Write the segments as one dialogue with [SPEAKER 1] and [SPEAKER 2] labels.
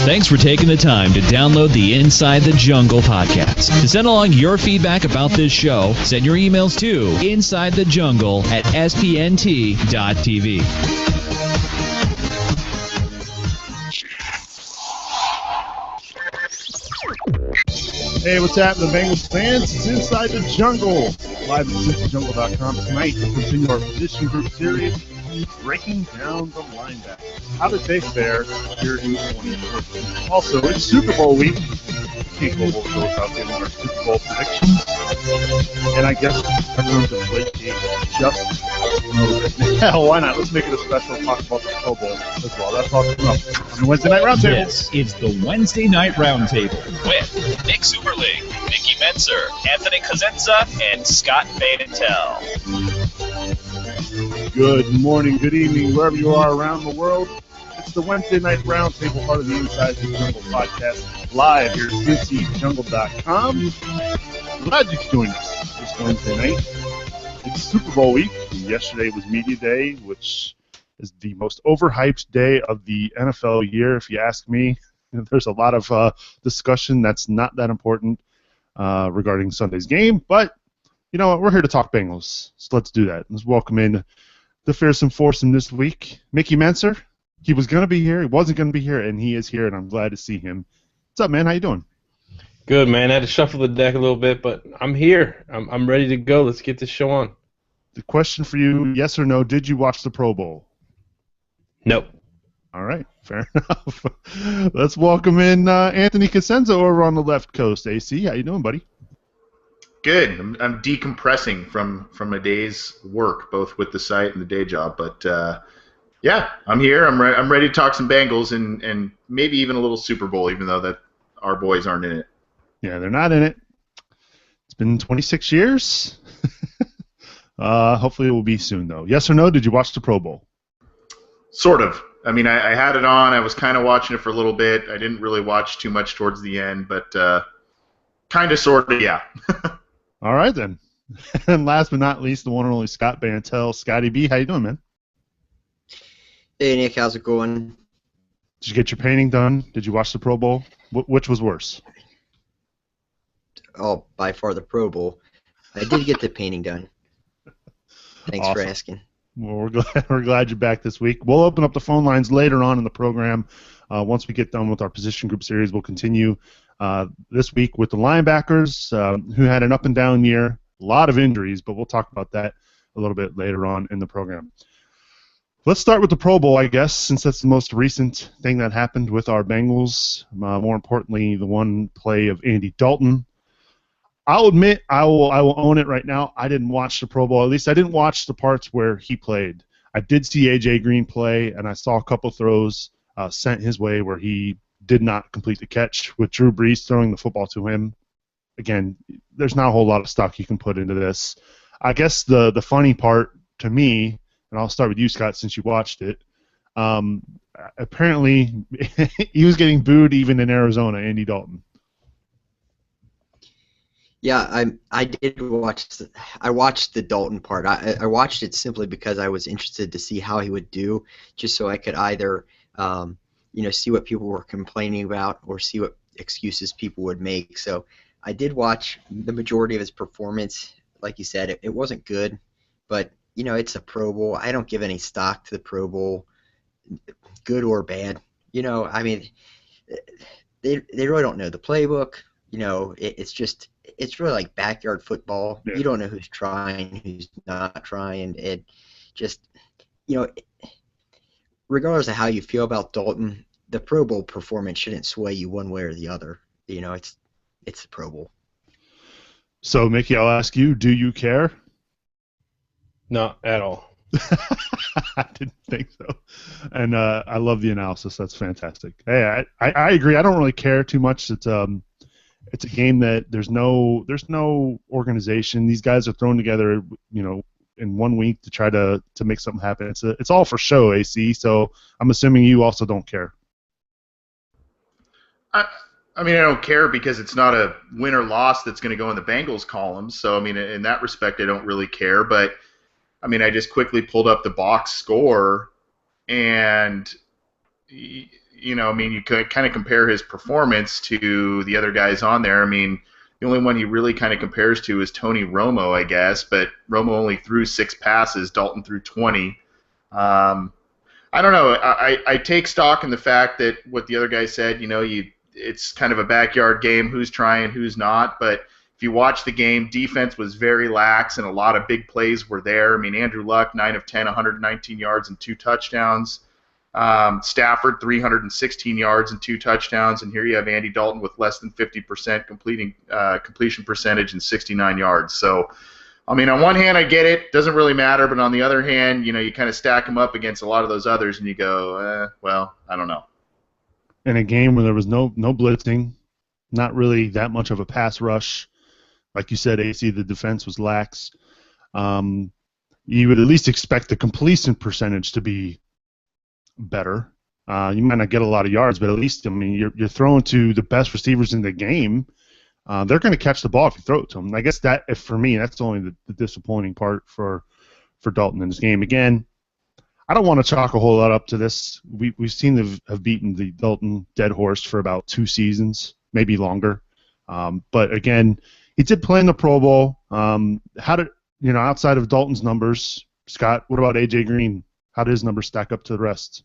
[SPEAKER 1] Thanks for taking the time to download the Inside the Jungle podcast. To send along your feedback about this show, send your emails to insidethejungle@spnt.tv.
[SPEAKER 2] Hey, what's happening, Bengals fans? It's Inside the Jungle, live at CincyJungle.com tonight to continue our position group series, breaking down the linebackers. How did they fare here in 2014? Also, it's Super Bowl week. Can't go over those without giving our Super Bowl predictions. And I guess everyone's a great game just a little bit. Hell, why not? Let's make it a special talk about the Pro Bowl as well. That's all coming up on the Wednesday Night Roundtable.
[SPEAKER 3] This is the Wednesday Night Roundtable
[SPEAKER 4] with Nick Superlig, Mickey Menzer, Anthony Cosenza, and Scott Baintel.
[SPEAKER 2] Good morning, good evening, wherever you are around the world. It's the Wednesday Night Roundtable, part of the Inside the Jungle podcast, live here at CincyJungle.com. Glad you could join us this Wednesday night. It's Super Bowl week. Yesterday was Media Day, which is the most overhyped day of the NFL year, if you ask me. There's a lot of discussion that's not that important regarding Sunday's game, but you know what? We're here to talk Bengals, so let's do that. Let's welcome in the fearsome foursome this week, Mickey Menzer. He was going to be here, he wasn't going to be here, and he is here, and I'm glad to see him. What's up, man? How you doing?
[SPEAKER 5] Good, man. I had to shuffle the deck a little bit, but I'm here. I'm ready to go. Let's get this show on.
[SPEAKER 2] The question for you, yes or no, did you watch the Pro Bowl?
[SPEAKER 5] Nope.
[SPEAKER 2] All right, fair enough. Let's welcome in Anthony Cosenza over on the left coast. AC, how you doing, buddy?
[SPEAKER 6] Good. I'm decompressing from a day's work, both with the site and the day job. But yeah, I'm here. I'm ready to talk some Bengals and maybe even a little Super Bowl, even though that our boys aren't in it.
[SPEAKER 2] Yeah, they're not in it. It's been 26 years. Hopefully it will be soon, though. Yes or no? Did you watch the Pro Bowl?
[SPEAKER 6] Sort of. I mean, I had it on. I was kind of watching it for a little bit. I didn't really watch too much towards the end, but kind of, sort of, yeah.
[SPEAKER 2] All right, then. And last but not least, the one and only Scott Baintel. Scotty B, how you doing, man?
[SPEAKER 7] Hey, Nick, how's it going?
[SPEAKER 2] Did you get your painting done? Did you watch the Pro Bowl? Which was worse?
[SPEAKER 7] Oh, by far the Pro Bowl. I did get the painting done. Thanks
[SPEAKER 2] Awesome.
[SPEAKER 7] for asking.
[SPEAKER 2] Well, we're glad you're back this week. We'll open up the phone lines later on in the program. Once we get done with our position group series, we'll continue this week with the linebackers who had an up and down year, a lot of injuries, but we'll talk about that a little bit later on in the program. Let's start with the Pro Bowl, I guess, since that's the most recent thing that happened with our Bengals. More importantly, the one play of Andy Dalton. I'll admit, I will own it right now. I didn't watch the Pro Bowl. At least I didn't watch the parts where he played. I did see A.J. Green play, and I saw a couple throws sent his way where he did not complete the catch with Drew Brees throwing the football to him. Again, there's not a whole lot of stock you can put into this. I guess the funny part to me, and I'll start with you, Scott, since you watched it, apparently he was getting booed even in Arizona, Andy Dalton.
[SPEAKER 7] Yeah, I did watch. I watched the Dalton part. I watched it simply because I was interested to see how he would do, just so I could either, see what people were complaining about or see what excuses people would make. So I did watch the majority of his performance. Like you said, it wasn't good, but it's a Pro Bowl. I don't give any stock to the Pro Bowl, good or bad. I mean, they really don't know the playbook. It's really like backyard football.
[SPEAKER 2] Yeah.
[SPEAKER 7] You don't know who's trying, who's not trying. It just, regardless of how you feel about Dalton, the Pro Bowl performance shouldn't sway you one way or the other. It's the Pro Bowl.
[SPEAKER 2] So, Mickey, I'll ask you, do you care?
[SPEAKER 5] Not at all.
[SPEAKER 2] I didn't think so. And I love the analysis. That's fantastic. Hey, I agree. I don't really care too much. It's a game that there's no organization. These guys are thrown together, in 1 week to try to make something happen. It's all for show, AC. So I'm assuming you also don't care.
[SPEAKER 6] I mean, I don't care because it's not a win or loss that's going to go in the Bengals column. So, I mean, in that respect, I don't really care. But, I mean, I just quickly pulled up the box score, and, you know, I mean, you could kind of compare his performance to the other guys on there. I mean, the only one he really kind of compares to is Tony Romo, I guess, but Romo only threw 6 passes. Dalton threw 20. I don't know. I take stock in the fact that what the other guy said, you know, it's kind of a backyard game, who's trying, who's not. But if you watch the game, defense was very lax, and a lot of big plays were there. I mean, Andrew Luck, 9 of 10, 119 yards and 2 touchdowns. Stafford, 316 yards and 2 touchdowns. And here you have Andy Dalton with less than 50% completion percentage and 69 yards. So, I mean, on one hand, I get it. Doesn't really matter. But on the other hand, you know, you kind of stack them up against a lot of those others, and you go, well, I don't know.
[SPEAKER 2] In a game where there was no blitzing, not really that much of a pass rush. Like you said, AC, the defense was lax. You would at least expect the completion percentage to be better. You might not get a lot of yards, but at least, I mean, you're throwing to the best receivers in the game. They're going to catch the ball if you throw it to them. I guess that, if for me, that's only the disappointing part for Dalton in this game. Again, I don't want to chalk a whole lot up to this. We've seen them have beaten the Dalton dead horse for about 2 seasons, maybe longer. But again, he did play in the Pro Bowl. How did, you know, outside of Dalton's numbers, Scott, what about AJ Green? How did his numbers stack up to the rest?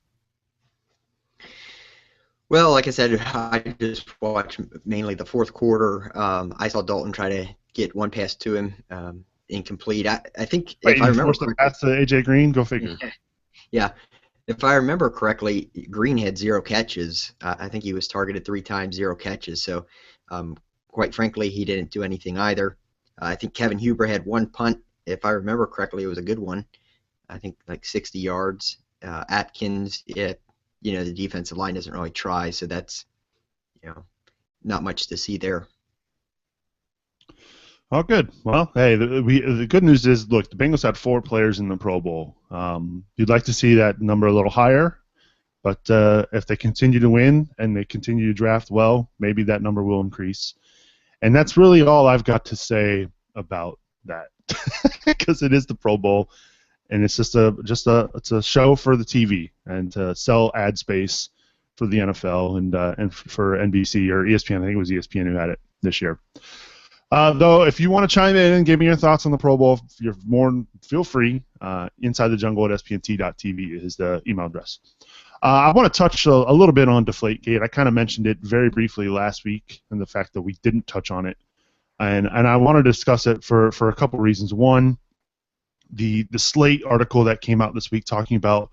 [SPEAKER 7] Well, like I said, I just watched mainly the fourth quarter. I saw Dalton try to get one pass to him, incomplete. I think if I remember correctly,
[SPEAKER 2] pass to AJ Green, go figure.
[SPEAKER 7] Yeah, if I remember correctly, Green had 0 catches. I think he was targeted 3 times, 0 catches. So, quite frankly, he didn't do anything either. I think Kevin Huber had 1 punt. If I remember correctly, it was a good one. I think like 60 yards. Atkins, you know, the defensive line doesn't really try, so that's, you know, not much to see there.
[SPEAKER 2] Oh, good. Well, hey, the good news is, look, the Bengals had 4 players in the Pro Bowl. You'd like to see that number a little higher, but if they continue to win and they continue to draft well, maybe that number will increase. And that's really all I've got to say about that, because it is the Pro Bowl, and it's it's a show for the TV and to sell ad space for the NFL and for NBC or ESPN. I think it was ESPN who had it this year. Though, if you want to chime in and give me your thoughts on the Pro Bowl, feel free. InsideTheJungle@spnt.tv is the email address. I want to touch a little bit on Deflategate. I kind of mentioned it very briefly last week, and the fact that we didn't touch on it, and I want to discuss it for a couple reasons. One, the Slate article that came out this week talking about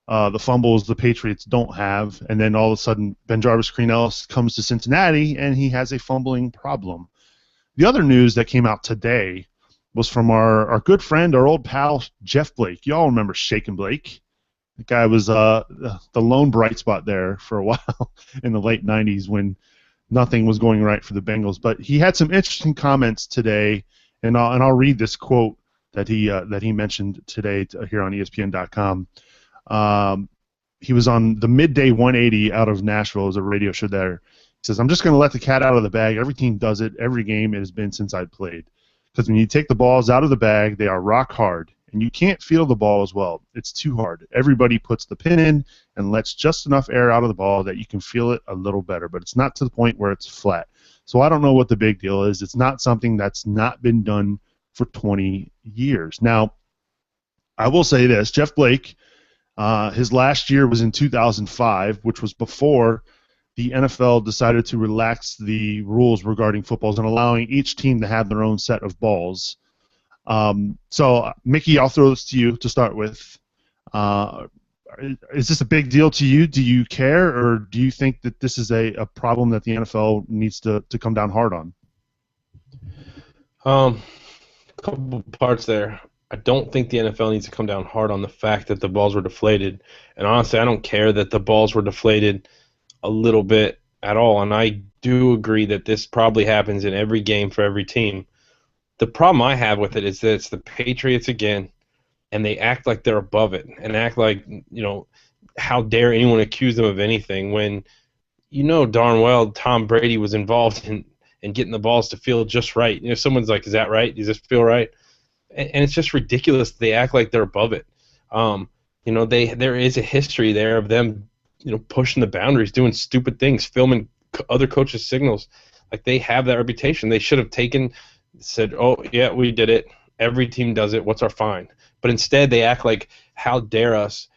[SPEAKER 2] the fumbles the Patriots don't have, and then all of a sudden BenJarvus Green-Ellis comes to Cincinnati and he has a fumbling problem. The other news that came out today was from our good friend, our old pal, Jeff Blake. You all remember Shakin' Blake. The guy was the lone bright spot there for a while in the late 90s when nothing was going right for the Bengals. But he had some interesting comments today, and I'll read this quote that he mentioned today here on ESPN.com. He was on the Midday 180 out of Nashville. It was a radio show there. He says, "I'm just going to let the cat out of the bag. Every team does it. Every game it has been since I played. Because when you take the balls out of the bag, they are rock hard. And you can't feel the ball as well. It's too hard. Everybody puts the pin in and lets just enough air out of the ball that you can feel it a little better. But it's not to the point where it's flat. So I don't know what the big deal is. It's not something that's not been done for 20 years. Now, I will say this. Jeff Blake, his last year was in 2005, which was before the NFL decided to relax the rules regarding footballs and allowing each team to have their own set of balls. So, Mickey, I'll throw this to you to start with. Is this a big deal to you? Do you care, or do you think that this is a problem that the NFL needs to come down hard on?
[SPEAKER 5] A couple parts there. I don't think the NFL needs to come down hard on the fact that the balls were deflated. And honestly, I don't care that the balls were deflated a little bit at all. And I do agree that this probably happens in every game for every team. The problem I have with it is that it's the Patriots again, and they act like they're above it and act like, you know, how dare anyone accuse them of anything when you know darn well Tom Brady was involved in getting the balls to feel just right. You know, someone's like, is that right? Does this feel right? And it's just ridiculous. They act like they're above it. You know, there is a history there of them pushing the boundaries, doing stupid things, filming other coaches' signals. Like, they have that reputation. They should have said, oh, yeah, we did it. Every team does it. What's our fine? But instead, they act like, how dare us,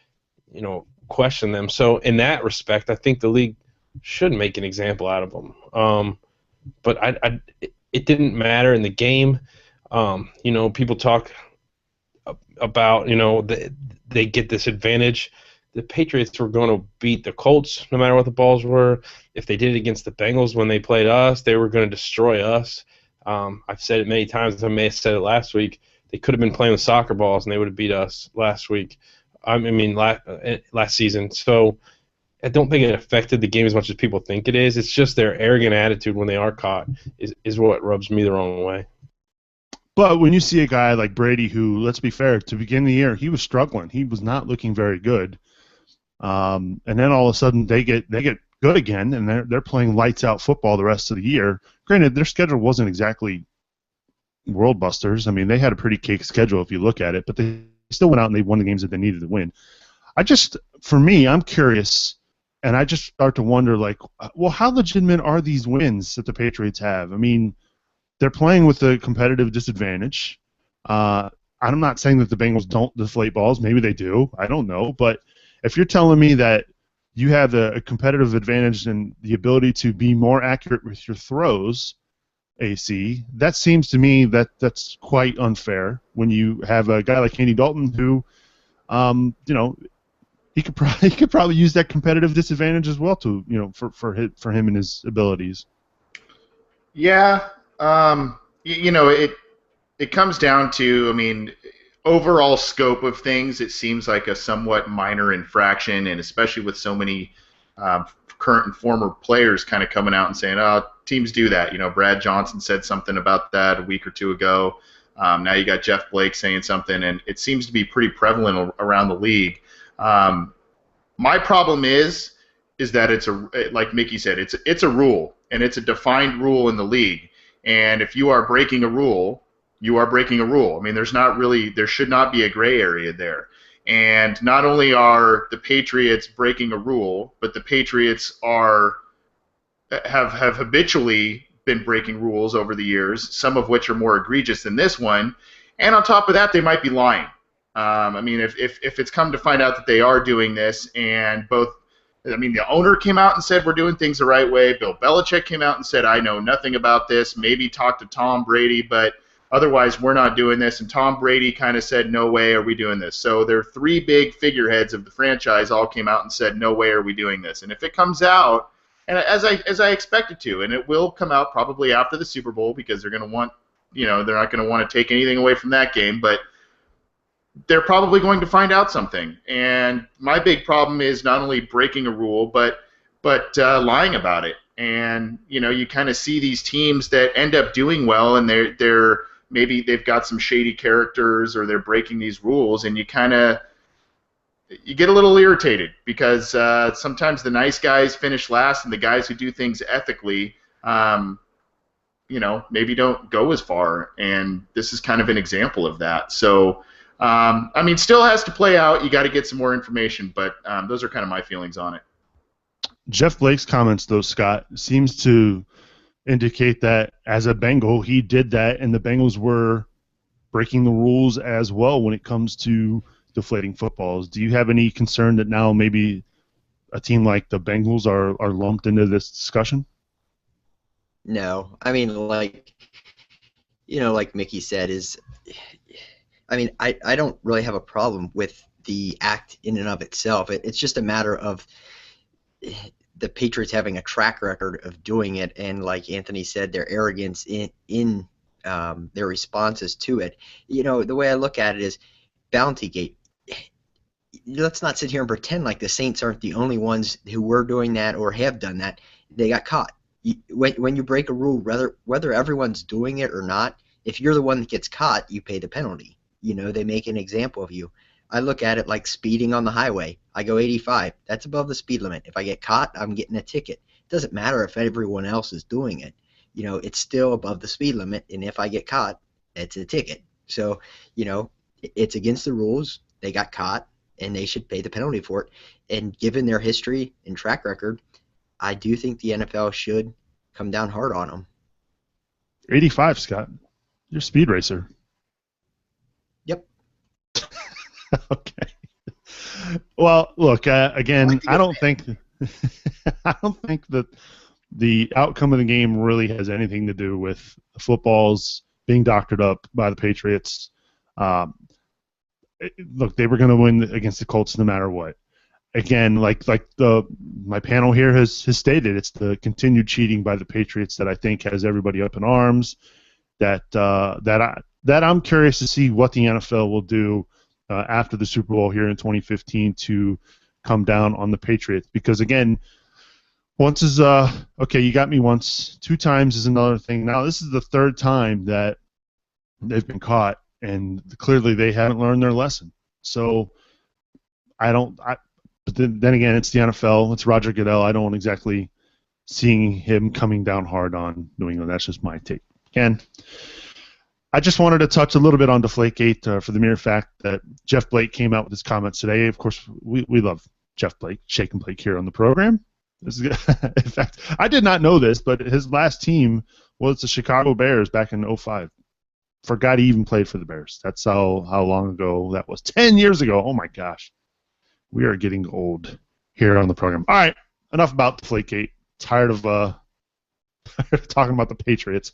[SPEAKER 5] question them. So in that respect, I think the league should make an example out of them. But it didn't matter in the game. People talk about, they get this advantage. The Patriots were going to beat the Colts no matter what the balls were. If they did it against the Bengals when they played us, they were going to destroy us. I've said it many times. I may have said it last week. They could have been playing with soccer balls and they would have beat us last week. Last season. So I don't think it affected the game as much as people think it is. It's just their arrogant attitude when they are caught is what rubs me the wrong way.
[SPEAKER 2] But when you see a guy like Brady, who, let's be fair, to begin the year, he was struggling. He was not looking very good. And then all of a sudden they get good again, and they're playing lights out football the rest of the year. Granted, their schedule wasn't exactly world busters. I mean, they had a pretty cake schedule if you look at it, but they still went out and they won the games that they needed to win. For me, I'm curious, and I just start to wonder, like, well, how legitimate are these wins that the Patriots have? I mean, they're playing with a competitive disadvantage. I'm not saying that the Bengals don't deflate balls. Maybe they do. I don't know. But if you're telling me that you have a competitive advantage and the ability to be more accurate with your throws, AC, that seems to me that's quite unfair when you have a guy like Andy Dalton who, he could probably use that competitive disadvantage as well to, for him and his abilities.
[SPEAKER 6] Yeah, it comes down to, I mean, overall scope of things. It seems like a somewhat minor infraction, and especially with so many current and former players kind of coming out and saying, oh, teams do that. Brad Johnson said something about that a week or two ago. Now you got Jeff Blake saying something, and it seems to be pretty prevalent around the league. My problem is that it's like Mickey said, it's a rule, and it's a defined rule in the league. And if you are breaking a rule, you are breaking a rule. I mean, there should not be a gray area there. And not only are the Patriots breaking a rule, but the Patriots have habitually been breaking rules over the years, some of which are more egregious than this one. And on top of that, they might be lying. I mean, if it's come to find out that they are doing this, and the owner came out and said we're doing things the right way. Bill Belichick came out and said, I know nothing about this. Maybe talk to Tom Brady, but otherwise we're not doing this. And Tom Brady kind of said, no way are we doing this. So there are three big figureheads of the franchise all came out and said, no way are we doing this. And if it comes out, and as I expect it to, and it will come out probably after the Super Bowl because they're going to want, they're not going to want to take anything away from that game, but they're probably going to find out something. And my big problem is not only breaking a rule, but lying about it. And you kind of see these teams that end up doing well, and they're maybe they've got some shady characters, or they're breaking these rules, and you get a little irritated because sometimes the nice guys finish last, and the guys who do things ethically, maybe don't go as far. And this is kind of an example of that. So. Still has to play out. You got to get some more information, but those are kind of my feelings on it.
[SPEAKER 2] Jeff Blake's comments, though, Scott, seems to indicate that as a Bengal, he did that, and the Bengals were breaking the rules as well when it comes to deflating footballs. Do you have any concern that now maybe a team like the Bengals are lumped into this discussion?
[SPEAKER 7] No. I mean, like Mickey said, I don't really have a problem with the act in and of itself. It's just a matter of the Patriots having a track record of doing it, and like Anthony said, their arrogance in their responses to it. The way I look at it is Bountygate. Let's not sit here and pretend like the Saints aren't the only ones who were doing that or have done that. They got caught. When you break a rule, whether everyone's doing it or not, if you're the one that gets caught, you pay the penalty. They make an example of you. I look at it like speeding on the highway. I go 85. That's above the speed limit. If I get caught, I'm getting a ticket. It doesn't matter if everyone else is doing it. It's still above the speed limit, and if I get caught, it's a ticket. So, it's against the rules. They got caught. and they should pay the penalty for it. And given their history and track record, I do think the NFL should come down hard on them.
[SPEAKER 2] 85, Scott. You're a speed racer.
[SPEAKER 7] Yep.
[SPEAKER 2] Okay. Well, look, again, I don't think that the outcome of the game really has anything to do with the footballs being doctored up by the Patriots. Look, they were going to win against the Colts no matter what. Again, like my panel here has stated, it's the continued cheating by the Patriots that I think has everybody up in arms. That I'm curious to see what the NFL will do after the Super Bowl here in 2015 to come down on the Patriots. Because again, once is okay, you got me once. 2 times is another thing. Now this is the 3rd time that they've been caught, and clearly they haven't learned their lesson. So but then again, it's the NFL. It's Roger Goodell. I don't exactly seeing him coming down hard on New England. That's just my take. Again, I just wanted to touch a little bit on Deflategate for the mere fact that Jeff Blake came out with his comments today. Of course, we love Jeff Blake, Shake and Blake here on the program. In fact, I did not know this, but his last team was the Chicago Bears back in 2005. Forgot he even played for the Bears. That's how long ago that was. 10 years ago. Oh, my gosh. We are getting old here on the program. All right, enough about Deflategate. Tired of talking about the Patriots.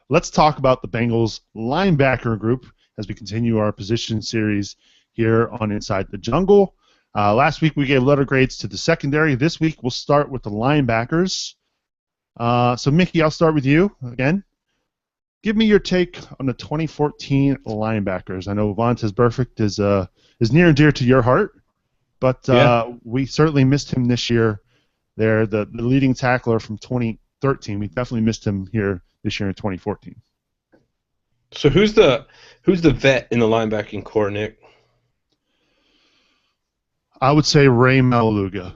[SPEAKER 2] Let's talk about the Bengals linebacker group as we continue our position series here on Inside the Jungle. Last week we gave letter grades to the secondary. This week we'll start with the linebackers. So Mickey, I'll start with you again. Give me your take on the 2014 linebackers. I know Vontaze Burfict is near and dear to your heart. But we certainly missed him this year. There, the leading tackler from 2013. We definitely missed him here this year in 2014.
[SPEAKER 5] So who's the vet in the linebacking core, Nick?
[SPEAKER 2] I would say Ray Maluga.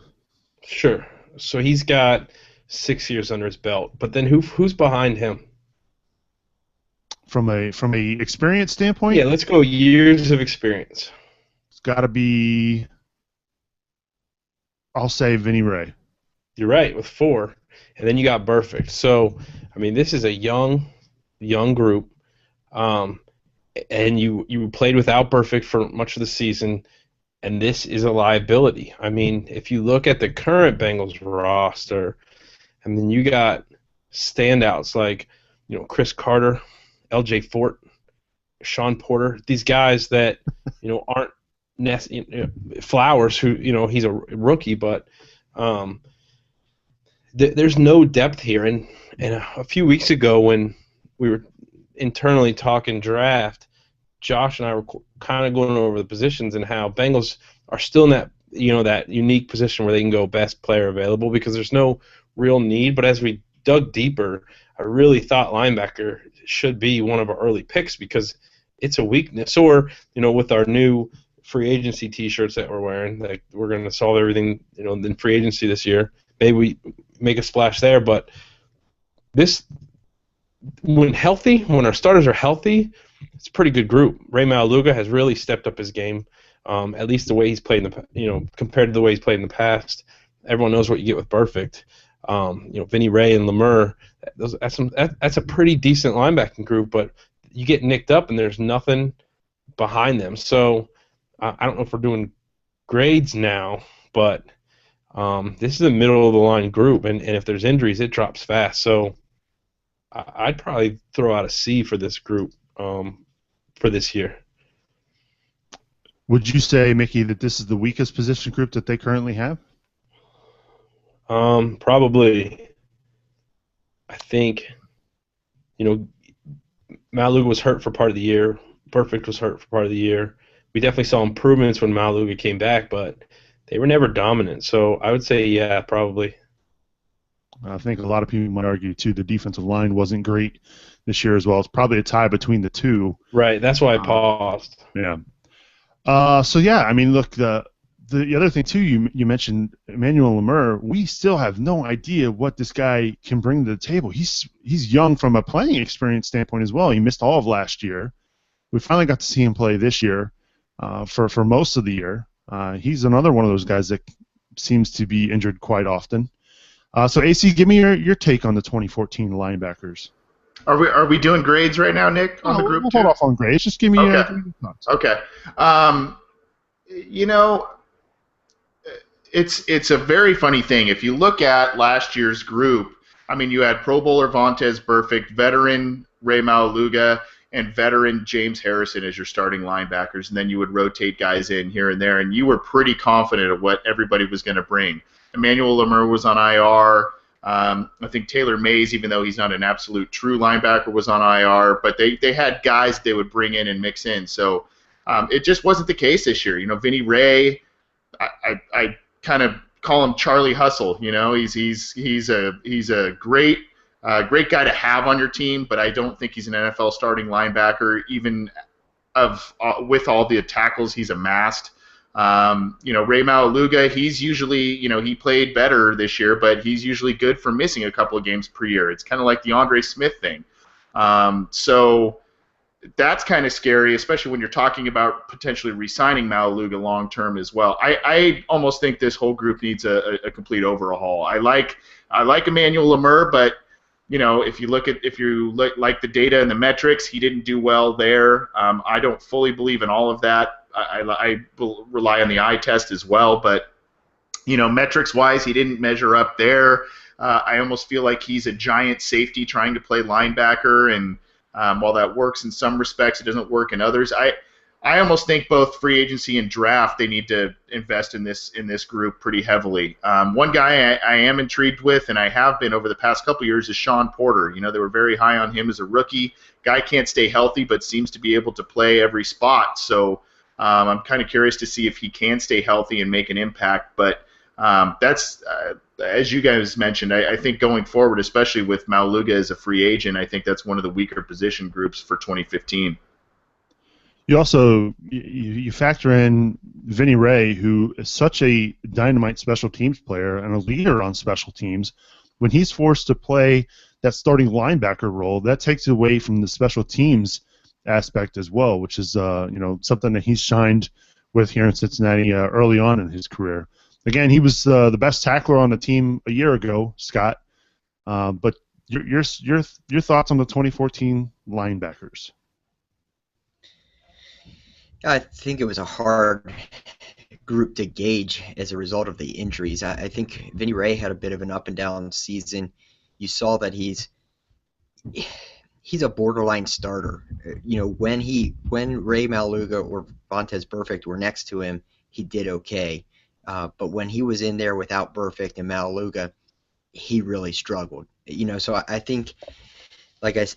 [SPEAKER 5] Sure. So he's got 6 years under his belt. But then who's behind him?
[SPEAKER 2] From a experience standpoint?
[SPEAKER 5] Yeah, let's go years of experience.
[SPEAKER 2] It's got to be. I'll say Vinny Ray.
[SPEAKER 5] You're right, with 4. And then you got Burfict. So, I mean, this is a young group. And you played without Burfict for much of the season, and this is a liability. I mean, if you look at the current Bengals roster, I mean, you got standouts like, Chris Carter, L.J. Fort, Sean Porter, these guys that, aren't Flowers, who he's a rookie, but there's no depth here. And a few weeks ago, when we were internally talking draft, Josh and I were kind of going over the positions and how Bengals are still in that that unique position where they can go best player available because there's no real need. But as we dug deeper, I really thought linebacker should be one of our early picks because it's a weakness. Or with our new free agency T-shirts that we're wearing, like we're going to solve everything, in free agency this year. Maybe we make a splash there, but this, when our starters are healthy, it's a pretty good group. Ray Maluga has really stepped up his game, at least the way he's played compared to the way he's played in the past. Everyone knows what you get with Burfict. Vinny Ray and Lemur, that's a pretty decent linebacking group, but you get nicked up and there's nothing behind them. So I don't know if we're doing grades now, but this is a middle-of-the-line group, and if there's injuries, it drops fast. So I'd probably throw out a C for this group for this year.
[SPEAKER 2] Would you say, Mickey, that this is the weakest position group that they currently have?
[SPEAKER 5] Probably. I think, Maluga was hurt for part of the year. Burfict was hurt for part of the year. We definitely saw improvements when Maluga came back, but they were never dominant. So I would say, yeah, probably.
[SPEAKER 2] I think a lot of people might argue, too, the defensive line wasn't great this year as well. It's probably a tie between the two.
[SPEAKER 5] Right, that's why I paused.
[SPEAKER 2] Yeah. I mean, look, the other thing, too, you mentioned Emmanuel Lemur. We still have no idea what this guy can bring to the table. He's young from a playing experience standpoint as well. He missed all of last year. We finally got to see him play this year for most of the year. He's another one of those guys that seems to be injured quite often. So AC, give me your take on the 2014 linebackers.
[SPEAKER 6] Are we doing grades right now, Nick, on the group?
[SPEAKER 2] We'll hold off on grades. Just give me your thoughts.
[SPEAKER 6] Okay. It's a very funny thing. If you look at last year's group, I mean, you had Pro Bowler Vontaze Burfict, veteran Ray Maualuga, and veteran James Harrison as your starting linebackers, and then you would rotate guys in here and there, and you were pretty confident of what everybody was going to bring. Emmanuel Lemur was on IR. I think Taylor Mays, even though he's not an absolute true linebacker, was on IR, but they had guys they would bring in and mix in. So it just wasn't the case this year. Vinny Ray, I kind of call him Charlie Hustle. He's a great guy to have on your team, but I don't think he's an NFL starting linebacker, even with all the tackles he's amassed. Ray Maualuga, he's usually, he played better this year, but he's usually good for missing a couple of games per year. It's kind of like the Andre Smith thing. So that's kind of scary, especially when you're talking about potentially re-signing Maualuga long-term as well. I almost think this whole group needs a complete overhaul. I like Emmanuel Lemur, but if you like the data and the metrics, he didn't do well there. I don't fully believe in all of that. I rely on the eye test as well, but metrics-wise, he didn't measure up there. I almost feel like he's a giant safety trying to play linebacker, and while that works in some respects, it doesn't work in others. I almost think both free agency and draft, they need to invest in this group pretty heavily. One guy I am intrigued with, and I have been over the past couple years, is Sean Porter. They were very high on him as a rookie. Guy can't stay healthy, but seems to be able to play every spot. So I'm kind of curious to see if he can stay healthy and make an impact. But that's, as you guys mentioned, I think going forward, especially with Maualuga as a free agent, I think that's one of the weaker position groups for 2015.
[SPEAKER 2] You also you factor in Vinny Ray, who is such a dynamite special teams player and a leader on special teams. When he's forced to play that starting linebacker role, that takes away from the special teams aspect as well, which is something that he's shined with here in Cincinnati early on in his career. Again, he was the best tackler on the team a year ago, Scott. But your thoughts on the 2014 linebackers?
[SPEAKER 7] I think it was a hard group to gauge as a result of the injuries. I think Vinny Ray had a bit of an up and down season. You saw that he's a borderline starter. When Ray Maualuga or Vontaze Burfict were next to him, he did okay. But when he was in there without Burfict and Maualuga, he really struggled. So I think,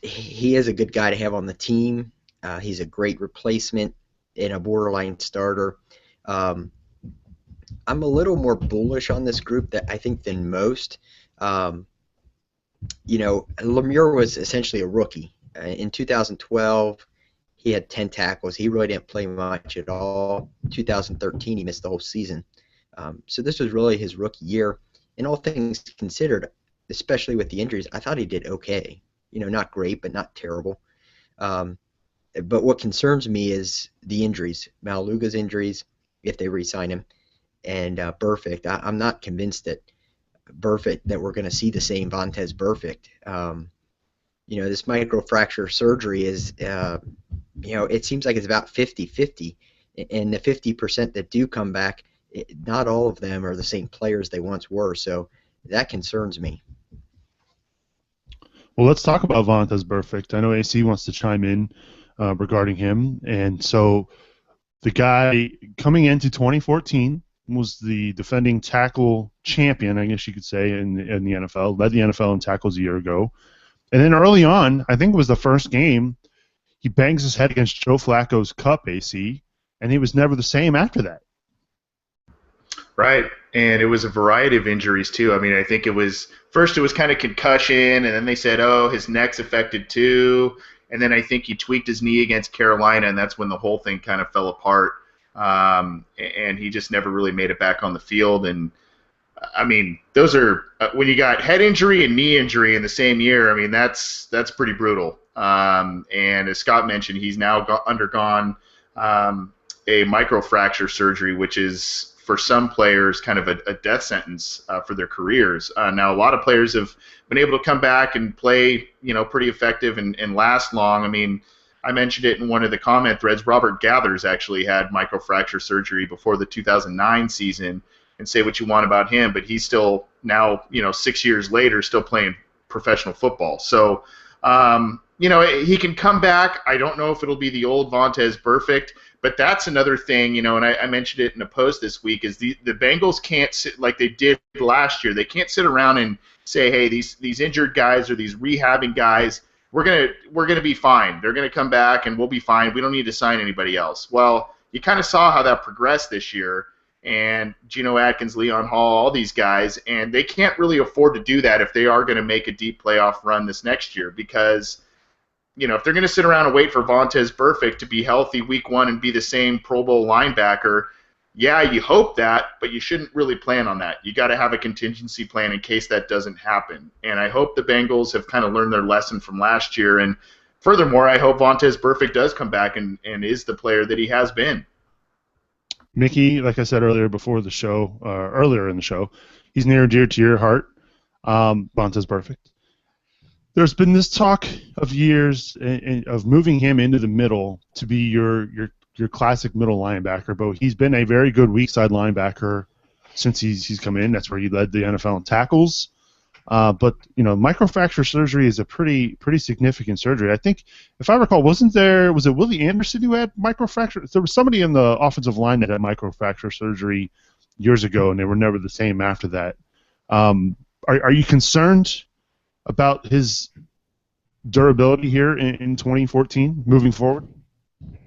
[SPEAKER 7] he is a good guy to have on the team. He's a great replacement and a borderline starter. I'm a little more bullish on this group than most. Lemur was essentially a rookie. In 2012, he had 10 tackles. He really didn't play much at all. 2013, he missed the whole season. So this was really his rookie year. And all things considered, especially with the injuries, I thought he did okay. Not great, but not terrible. But what concerns me is the injuries, Maualuga's injuries, if they re-sign him, and Burfict. I'm not convinced that we're going to see the same Vontaze Burfict. This microfracture surgery is, it seems like it's about 50-50, and the 50% that do come back, not all of them are the same players they once were, so that concerns me.
[SPEAKER 2] Well, let's talk about Vontaze Burfict. I know AC wants to chime in regarding him, and so the guy coming into 2014 was the defending tackle champion, I guess you could say, in the NFL, led the NFL in tackles a year ago. And then early on, I think it was the first game, he bangs his head against Joe Flacco's cup, AC, and he was never the same after that.
[SPEAKER 6] Right, and it was a variety of injuries too. I mean, I think it was kind of concussion, and then they said, oh, his neck's affected too, and then I think he tweaked his knee against Carolina, and that's when the whole thing kind of fell apart, and he just never really made it back on the field. And I mean, those are when you got head injury and knee injury in the same year. I mean, that's pretty brutal. And as Scott mentioned, he's now undergone a microfracture surgery, which is for some players kind of a death sentence for their careers. Now, a lot of players have been able to come back and play, pretty effective and last long. I mean, I mentioned it in one of the comment threads. Robert Gathers actually had microfracture surgery before the 2009 season, and say what you want about him, but he's still now, 6 years later, still playing professional football. So, he can come back. I don't know if it'll be the old Vontaze Burfict, but that's another thing, and I mentioned it in a post this week, is the Bengals can't sit like they did last year. They can't sit around and say, hey, these injured guys or these rehabbing guys, we're gonna be fine. They're gonna come back and we'll be fine. We don't need to sign anybody else. Well, you kind of saw how that progressed this year, and Geno Atkins, Leon Hall, all these guys, and they can't really afford to do that if they are going to make a deep playoff run this next year, because if they're going to sit around and wait for Vontaze Burfict to be healthy week 1 and be the same Pro Bowl linebacker, yeah, you hope that, but you shouldn't really plan on that. You got to have a contingency plan in case that doesn't happen. And I hope the Bengals have kind of learned their lesson from last year. And furthermore, I hope Vontaze Burfict does come back and is the player that he has been.
[SPEAKER 2] Mickey, like I said earlier earlier in the show, he's near and dear to your heart. Vontaze Burfict. There's been this talk of years of moving him into the middle to be your classic middle linebacker, but he's been a very good weak side linebacker since he's come in. That's where he led the NFL in tackles. But microfracture surgery is a pretty significant surgery. I think, if I recall, was it Willie Anderson who had microfracture? There was somebody in the offensive line that had microfracture surgery years ago, and they were never the same after that. Are you concerned about his durability here in 2014 moving forward?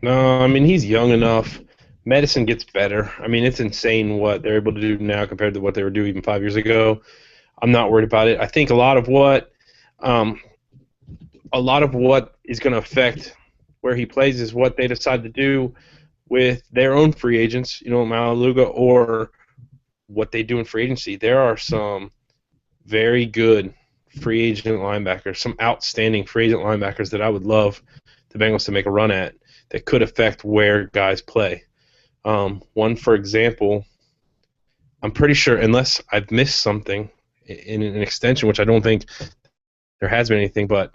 [SPEAKER 5] No, I mean, he's young enough. Medicine gets better. I mean, it's insane what they're able to do now compared to what they were doing even 5 years ago. I'm not worried about it. I think a lot of what is going to affect where he plays is what they decide to do with their own free agents, Maualuga, or what they do in free agency. There are some very good free agent linebackers, some outstanding free agent linebackers that I would love the Bengals to make a run at that could affect where guys play. One, for example, I'm pretty sure, unless I've missed something in an extension, which I don't think there has been anything, but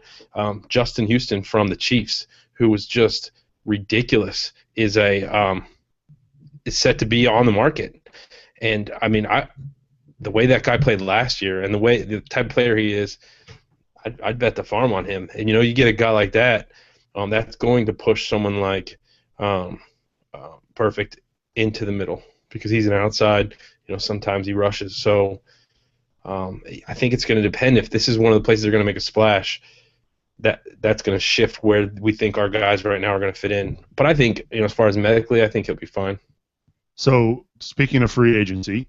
[SPEAKER 5] Justin Houston from the Chiefs, who was just ridiculous, is set to be on the market. And I mean, the way that guy played last year and the type of player he is, I'd bet the farm on him. And you get a guy like that, that's going to push someone like Burfict into the middle, because he's an outside. Sometimes he rushes. So I think it's going to depend. If this is one of the places they're going to make a splash, that's going to shift where we think our guys right now are going to fit in. But I think, as far as medically, I think he'll be fine. So,
[SPEAKER 2] speaking of free agency,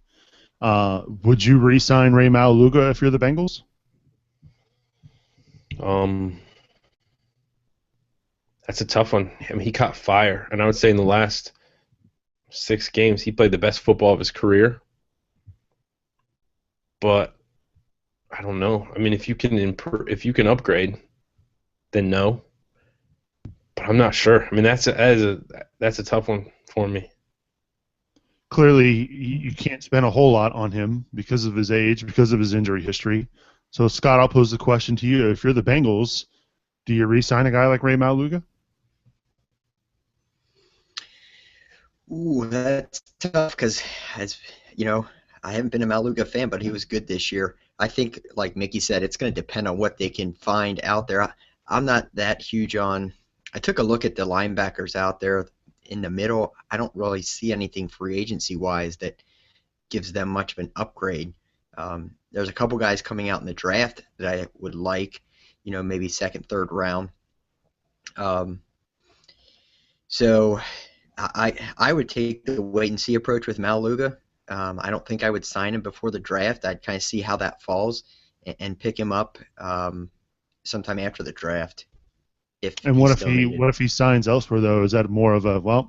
[SPEAKER 2] would you re-sign Rey Maualuga if you're the Bengals?
[SPEAKER 5] That's a tough one. I mean, he caught fire, and I would say in the last 6 games he played the best football of his career. But I don't know. I mean, if you can upgrade, then no. But I'm not sure. I mean, that's a tough one for me.
[SPEAKER 2] Clearly, you can't spend a whole lot on him because of his age, because of his injury history. So, Scott, I'll pose the question to you. If you're the Bengals, do you re-sign a guy like Rey Maualuga?
[SPEAKER 7] Ooh, that's tough because, as you know, I haven't been a Maualuga fan, but he was good this year. I think, like Mickey said, it's going to depend on what they can find out there. I'm not that huge on – I took a look at the linebackers out there in the middle. I don't really see anything free agency-wise that gives them much of an upgrade. There's a couple guys coming out in the draft that I would like, maybe second, third round. So I would take the wait-and-see approach with Maualuga. I don't think I would sign him before the draft. I'd kind of see how that falls and pick him up sometime after the draft.
[SPEAKER 2] What if he signs elsewhere though? Is that more of a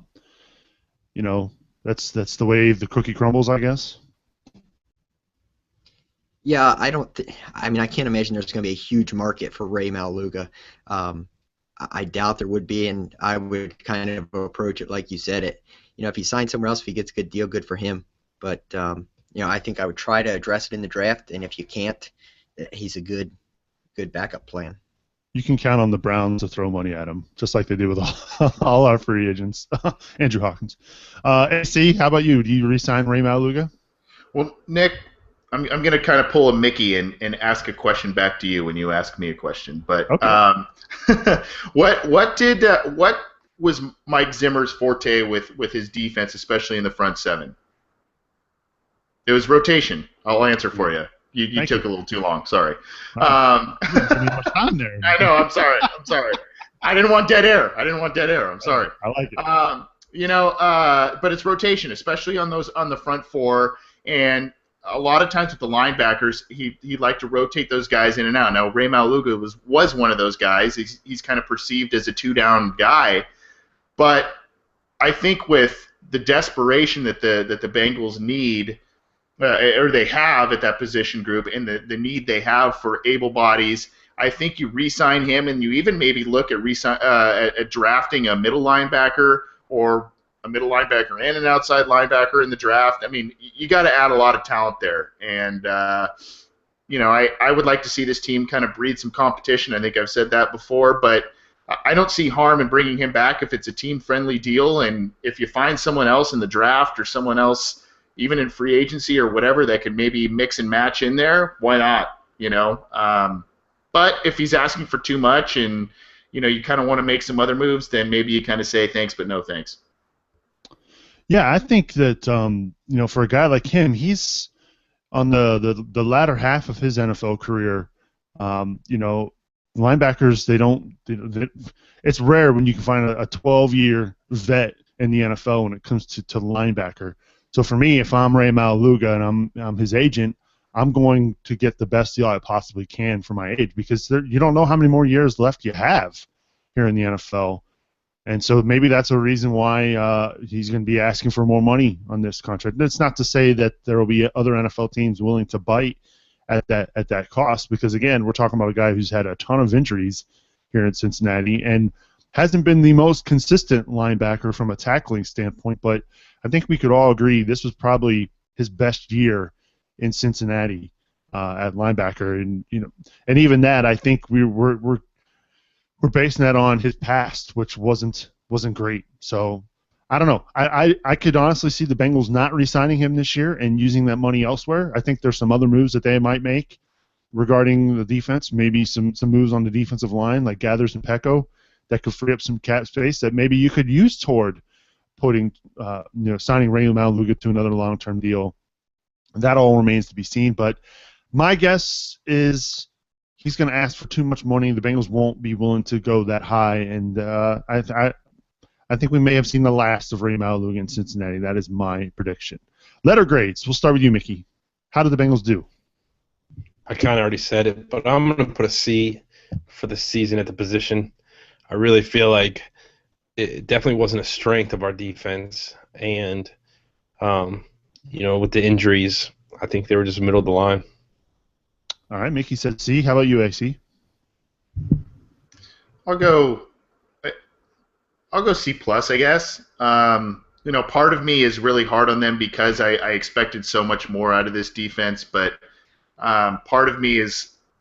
[SPEAKER 2] that's the way the cookie crumbles, I guess?
[SPEAKER 7] Yeah, I can't imagine there's going to be a huge market for Rey Maualuga. I doubt there would be, and I would kind of approach it like you said. if he signs somewhere else, if he gets a good deal, good for him. But I think I would try to address it in the draft, and if you can't, he's a good backup plan.
[SPEAKER 2] You can count on the Browns to throw money at him, just like they do with all our free agents. Andrew Hawkins. AC, how about you? Do you re-sign Rey Maualuga?
[SPEAKER 6] Well, Nick, I'm going to kind of pull a Mickey and ask a question back to you when you ask me a question. But
[SPEAKER 2] okay.
[SPEAKER 6] what was Mike Zimmer's forte with his defense, especially in the front seven? It was rotation. I'll answer for you. You took a little too long. Sorry.
[SPEAKER 2] Wow. Much time there.
[SPEAKER 6] I know. I'm sorry. I didn't want dead air. I'm sorry.
[SPEAKER 2] I like it.
[SPEAKER 6] But it's rotation, especially on the front four, and a lot of times with the linebackers, he'd like to rotate those guys in and out. Now, Rey Maualuga was one of those guys. He's kind of perceived as a two-down guy, but I think with the desperation that the Bengals need. Or they have at that position group, and the need they have for able bodies, I think you re-sign him, and you even maybe look at drafting a middle linebacker or a middle linebacker and an outside linebacker in the draft. I mean, you got to add a lot of talent there, and I would like to see this team kind of breed some competition. I think I've said that before, but I don't see harm in bringing him back if it's a team-friendly deal, and if you find someone else in the draft or someone else even in free agency or whatever that could maybe mix and match in there, why not? But if he's asking for too much and you kind of want to make some other moves, then maybe you kind of say thanks but no thanks.
[SPEAKER 2] Yeah, I think that for a guy like him, he's on the latter half of his NFL career. Linebackers, it's rare when you can find a 12-year vet in the NFL when it comes to linebacker. So for me, if I'm Rey Maualuga and I'm his agent, I'm going to get the best deal I possibly can for my age, because you don't know how many more years left you have here in the NFL. And so maybe that's a reason why he's going to be asking for more money on this contract. That's not to say that there will be other NFL teams willing to bite at that cost, because, again, we're talking about a guy who's had a ton of injuries here in Cincinnati and hasn't been the most consistent linebacker from a tackling standpoint, but I think we could all agree this was probably his best year in Cincinnati at linebacker, and even that, I think we're basing that on his past, which wasn't great. So I don't know. I could honestly see the Bengals not re-signing him this year and using that money elsewhere. I think there's some other moves that they might make regarding the defense, maybe some moves on the defensive line like Gathers and Pecco that could free up some cap space that maybe you could use toward putting, signing Rey Maualuga to another long-term deal. That all remains to be seen. But my guess is he's going to ask for too much money. The Bengals won't be willing to go that high, and I think we may have seen the last of Rey Maualuga in Cincinnati. That is my prediction. Letter grades. We'll start with you, Mickey. How did the Bengals do?
[SPEAKER 5] I kind of already said it, but I'm going to put a C for the season at the position. I really feel like it definitely wasn't a strength of our defense, and with the injuries, I think they were just middle of the line.
[SPEAKER 2] All right, Mickey said C. How about you, AC?
[SPEAKER 6] I'll go C plus, I guess. Part of me is really hard on them because I expected so much more out of this defense, but part of me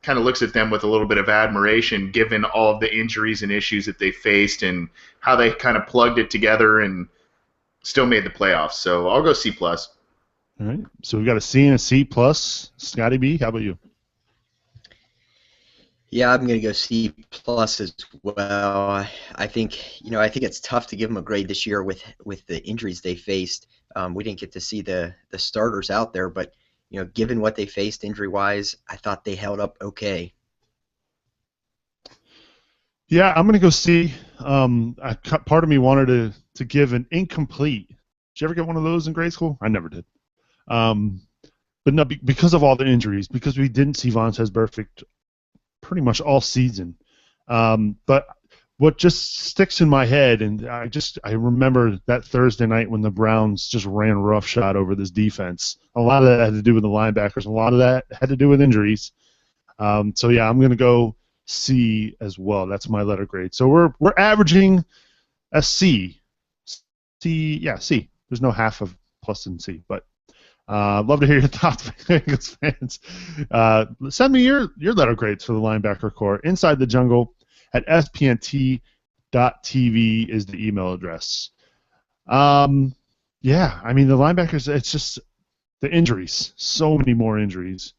[SPEAKER 6] kind of looks at them with a little bit of admiration given all of the injuries and issues that they faced and how they kind of plugged it together and still made the playoffs. So I'll go C plus.
[SPEAKER 2] All right. So we've got a C and a C plus. Scotty B, how about you?
[SPEAKER 7] Yeah, I'm going to go C plus as well. I think it's tough to give them a grade this year with the injuries they faced. We didn't get to see the starters out there, but given what they faced injury-wise, I thought they held up okay.
[SPEAKER 2] Yeah, I'm going to go C. Part of me wanted to give an incomplete. Did you ever get one of those in grade school? I never did. But no, because of all the injuries, because we didn't see Vontaze Burfict pretty much all season. But what just sticks in my head, and I remember that Thursday night when the Browns just ran roughshod over this defense. A lot of that had to do with the linebackers. A lot of that had to do with injuries. So yeah, I'm going to go C as well. That's my letter grade. So we're averaging a C. C. Yeah, C. There's no half of plus and C, but love to hear your thoughts, Bengals fans. Send me your letter grades for the linebacker core. Inside the Jungle at spnt.tv is the email address. Yeah, I mean, the linebackers, it's just the injuries. So many more injuries.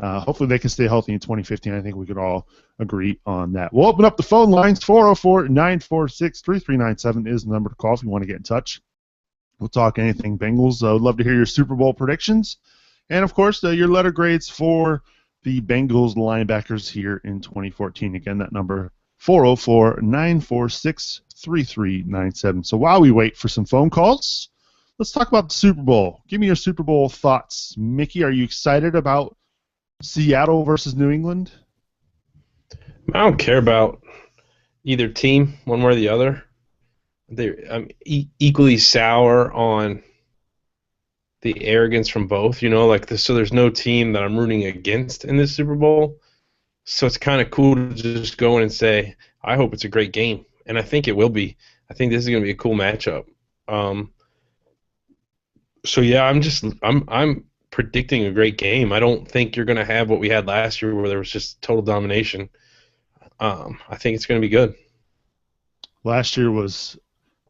[SPEAKER 2] Hopefully they can stay healthy in 2015. I think we could all agree on that. We'll open up the phone lines. 404-946-3397 is the number to call if you want to get in touch. We'll talk anything Bengals. I would love to hear your Super Bowl predictions. And, of course, your letter grades for the Bengals linebackers here in 2014. Again, that number, 404-946-3397. So while we wait for some phone calls, let's talk about the Super Bowl. Give me your Super Bowl thoughts. Mickey, are you excited about Seattle versus New England?
[SPEAKER 5] I don't care about either team, one way or the other. I'm equally sour on the arrogance from both, so there's no team that I'm rooting against in this Super Bowl. So it's kind of cool to just go in and say, I hope it's a great game, and I think it will be. I think this is going to be a cool matchup. So yeah, I'm predicting a great game. I don't think you're going to have what we had last year where there was just total domination. I think it's going to be good.
[SPEAKER 2] Last year was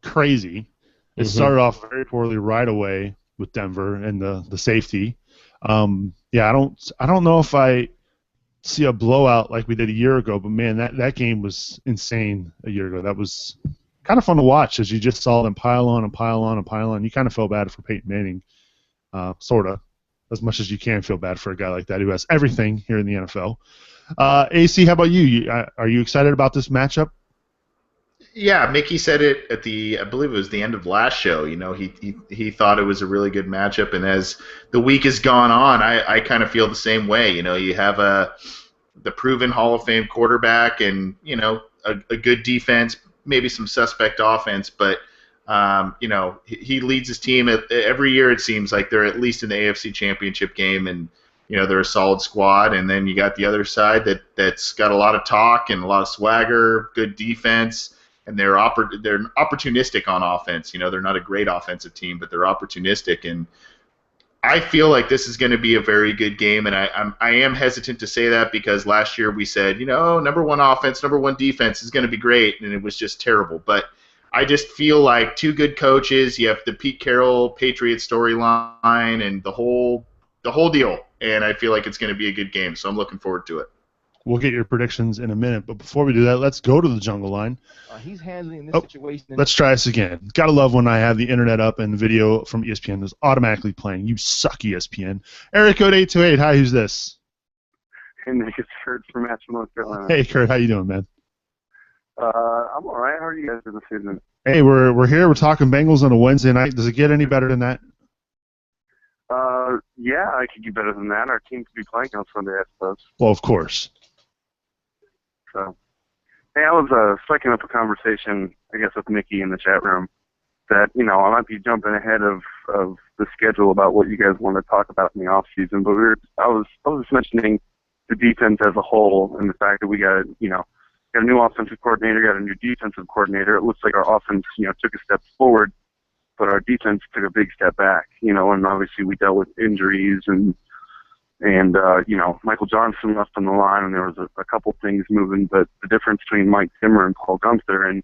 [SPEAKER 2] crazy. It started off very poorly right away with Denver and the safety. Yeah, I don't know if I see a blowout like we did a year ago, but man, that game was insane a year ago. That was kind of fun to watch as you just saw them pile on and pile on and pile on. You kind of felt bad for Peyton Manning, sort of, as much as you can feel bad for a guy like that who has everything here in the NFL. AC, how about you? Are you excited about this matchup?
[SPEAKER 6] Yeah, Mickey said it at I believe it was the end of last show. He thought it was a really good matchup, and as the week has gone on, I kind of feel the same way. You have the proven Hall of Fame quarterback, and a good defense, maybe some suspect offense, but he leads his team every year. It seems like they're at least in the AFC Championship game, and they're a solid squad. And then you got the other side that's got a lot of talk and a lot of swagger, good defense. And they're opportunistic on offense. They're not a great offensive team, but they're opportunistic. And I feel like this is going to be a very good game. And I am hesitant to say that because last year we said, number one offense, number one defense is going to be great, and it was just terrible. But I just feel like two good coaches. You have the Pete Carroll Patriots storyline and the whole deal. And I feel like it's going to be a good game. So I'm looking forward to it.
[SPEAKER 2] We'll get your predictions in a minute, but before we do that, let's go to the Jungle Line.
[SPEAKER 8] He's handling this situation.
[SPEAKER 2] Let's try this again. Gotta love when I have the internet up and the video from ESPN is automatically playing. You suck, ESPN. Area code 828. Hi, who's this?
[SPEAKER 9] Hey, Nick, it's Kurt from Asheville, North Carolina.
[SPEAKER 2] Hey, Kurt, how you doing, man?
[SPEAKER 9] I'm all right. How are you guys this evening?
[SPEAKER 2] Hey, we're here. We're talking Bengals on a Wednesday night. Does it get any better than that?
[SPEAKER 9] Yeah, I could do better than that. Our team could be playing on Sunday, I suppose.
[SPEAKER 2] Well, of course.
[SPEAKER 9] So, hey, I was striking up a conversation, I guess, with Mickey in the chat room that, I might be jumping ahead of the schedule about what you guys want to talk about in the off season, but I was just mentioning the defense as a whole and the fact that we got a new offensive coordinator, got a new defensive coordinator. It looks like our offense, took a step forward, but our defense took a big step back, and obviously we dealt with injuries and Michael Johnson left on the line, and there was a couple things moving, but the difference between Mike Zimmer and Paul Guenther, and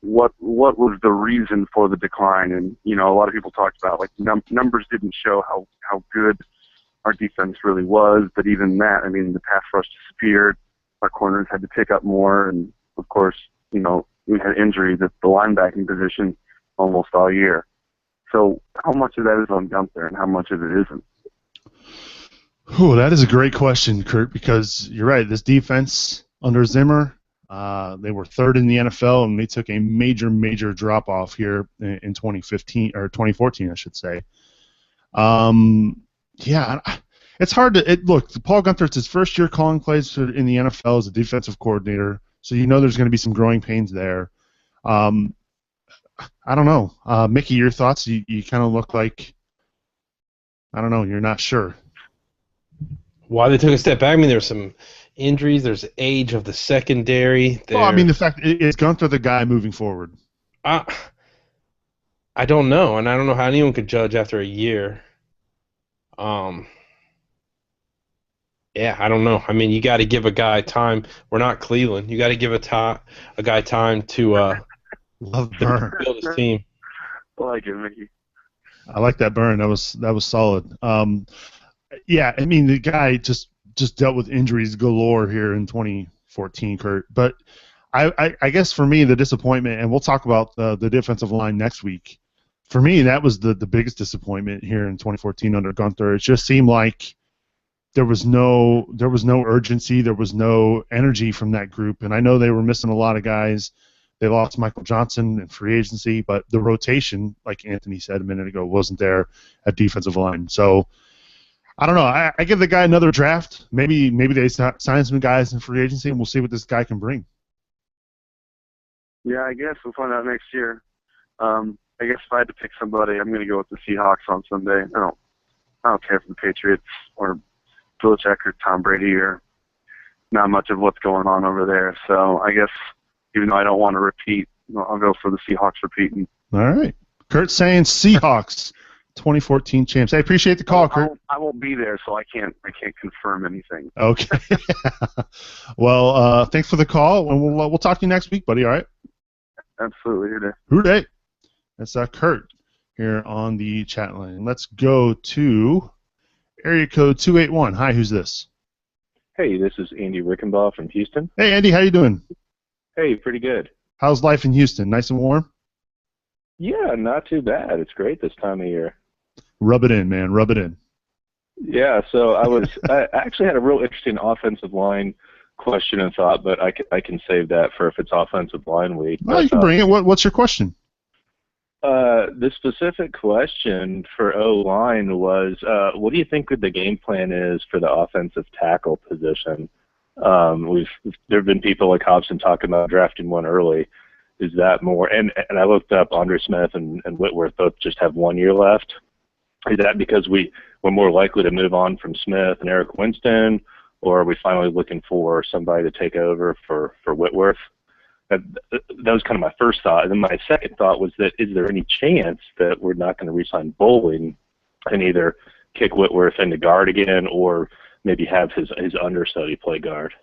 [SPEAKER 9] what was the reason for the decline? And a lot of people talked about like numbers didn't show how good our defense really was, but even that, I mean, the pass rush disappeared, our corners had to pick up more, and of course, we had injuries at the linebacking position almost all year. So how much of that is on Guenther, and how much of it isn't?
[SPEAKER 2] Oh, that is a great question, Kurt, because you're right. This defense under Zimmer, they were third in the NFL, and they took a major, major drop-off here in 2015 or 2014, I should say. Yeah, it's hard to look. Paul Guenther, it's his first year calling plays in the NFL as a defensive coordinator, so there's going to be some growing pains there. I don't know, Mickey, your thoughts? You kind of look like you're not sure.
[SPEAKER 5] Why they took a step back? I mean, there's some injuries. There's age of the secondary.
[SPEAKER 2] Well, I mean, the fact is Guenther the guy moving forward.
[SPEAKER 5] I don't know, and I don't know how anyone could judge after a year. Yeah, I don't know. I mean, you got to give a guy time. We're not Cleveland. You got to give a guy time to
[SPEAKER 2] Love burn.
[SPEAKER 5] build his team.
[SPEAKER 9] I like it, Mickey.
[SPEAKER 2] I like that burn. That was solid. Yeah, I mean the guy just dealt with injuries galore here in 2014, Kurt. But I guess for me the disappointment, and we'll talk about the defensive line next week. For me, that was the biggest disappointment here in 2014 under Gunther. It just seemed like there was no urgency, there was no energy from that group, and I know they were missing a lot of guys. They lost Michael Johnson in free agency, but the rotation, like Anthony said a minute ago, wasn't there at defensive line. So I don't know. I give the guy another draft. Maybe they sign some guys in free agency, and we'll see what this guy can bring.
[SPEAKER 9] Yeah, I guess we'll find out next year. I guess if I had to pick somebody, I'm going to go with the Seahawks on Sunday. I don't care for the Patriots or Belichick or Tom Brady or not much of what's going on over there. So I guess even though I don't want to repeat, I'll go for the Seahawks repeating.
[SPEAKER 2] All right. Kurt's saying Seahawks 2014 champs. I appreciate the call, Kurt.
[SPEAKER 9] I won't be there, so I can't confirm anything.
[SPEAKER 2] Okay. Well, thanks for the call, and we'll talk to you next week, buddy. All right.
[SPEAKER 9] Absolutely.
[SPEAKER 2] Hooray. That's Kurt here on the chat line. Let's go to area code 281. Hi, who's this?
[SPEAKER 10] Hey, this is Andy Rickenbaugh from Houston.
[SPEAKER 2] Hey, Andy, how you doing?
[SPEAKER 10] Hey, pretty good.
[SPEAKER 2] How's life in Houston? Nice and warm?
[SPEAKER 10] Yeah, not too bad. It's great this time of year.
[SPEAKER 2] Rub it in, man. Rub it in.
[SPEAKER 10] Yeah, so I actually had a real interesting offensive line question and thought, but I can save that for if it's offensive line week.
[SPEAKER 2] Well, you can bring it. What's your question?
[SPEAKER 10] The specific question for O-line was, what do you think the game plan is for the offensive tackle position? There have been people like Hobson talking about drafting one early. Is that more? And I looked up Andre Smith and Whitworth both just have 1 year left. Is that because we're more likely to move on from Smith and Eric Winston, or are we finally looking for somebody to take over for Whitworth? That was kind of my first thought. And then my second thought was that is there any chance that we're not going to re-sign Bowling and either kick Whitworth into guard again or maybe have his understudy play guard?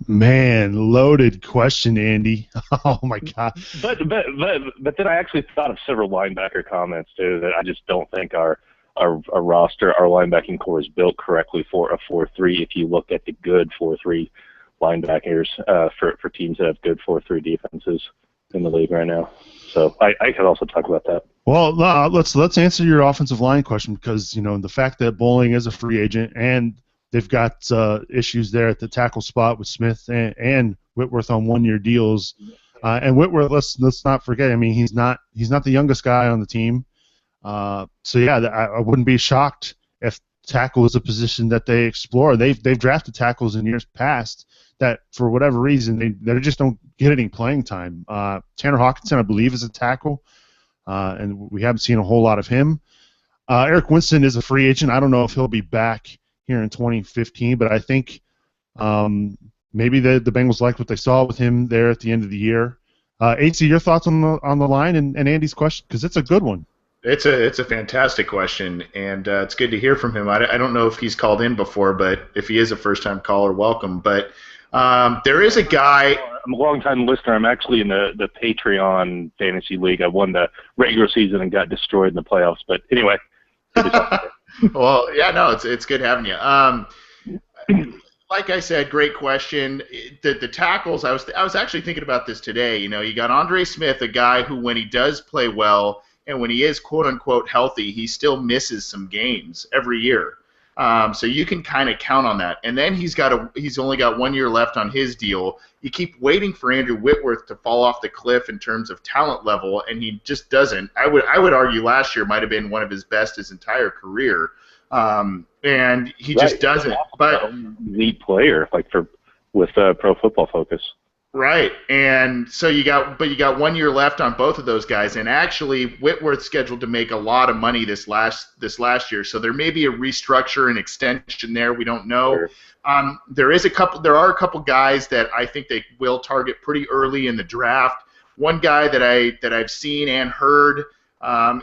[SPEAKER 2] Man, loaded question, Andy. Oh my God.
[SPEAKER 10] But then I actually thought of several linebacker comments too that I just don't think our roster, our linebacking core is built correctly for a 4-3. If you look at the good 4-3 linebackers for teams that have good 4-3 defenses in the league right now. So I could also talk about that.
[SPEAKER 2] Well, let's answer your offensive line question because the fact that Bowling is a free agent and they've got issues there at the tackle spot with Smith and Whitworth on 1 year deals. And Whitworth, let's not forget. I mean, he's not the youngest guy on the team. So yeah, I wouldn't be shocked if tackle is a position that they explore. They've drafted tackles in years past that for whatever reason they just don't get any playing time. Tanner Hawkinson, I believe, is a tackle, and we haven't seen a whole lot of him. Eric Winston is a free agent. I don't know if he'll be back here in 2015, but I think maybe the Bengals liked what they saw with him there at the end of the year. AC, your thoughts on the line and Andy's question, because it's a good one.
[SPEAKER 6] It's a fantastic question, and it's good to hear from him. I don't know if he's called in before, but if he is a first-time caller, welcome. But there is a guy.
[SPEAKER 10] I'm a long-time listener. I'm actually in the Patreon Fantasy League. I won the regular season and got destroyed in the playoffs. But anyway.
[SPEAKER 6] Well, yeah, no, it's good having you. Like I said, great question. The tackles, I was actually thinking about this today. You got Andre Smith, a guy who, when he does play well, and when he is quote-unquote healthy, he still misses some games every year. So you can kind of count on that. And then he's only got 1 year left on his deal. You keep waiting for Andrew Whitworth to fall off the cliff in terms of talent level, and he just doesn't. I would argue last year might have been one of his best his entire career, and he just doesn't. But
[SPEAKER 10] elite player, with Pro Football Focus.
[SPEAKER 6] Right, and so you got 1 year left on both of those guys, and actually Whitworth's scheduled to make a lot of money this last year, so there may be a restructure and extension there. We don't know. Sure. There are a couple guys that I think they will target pretty early in the draft. One guy that I've seen and heard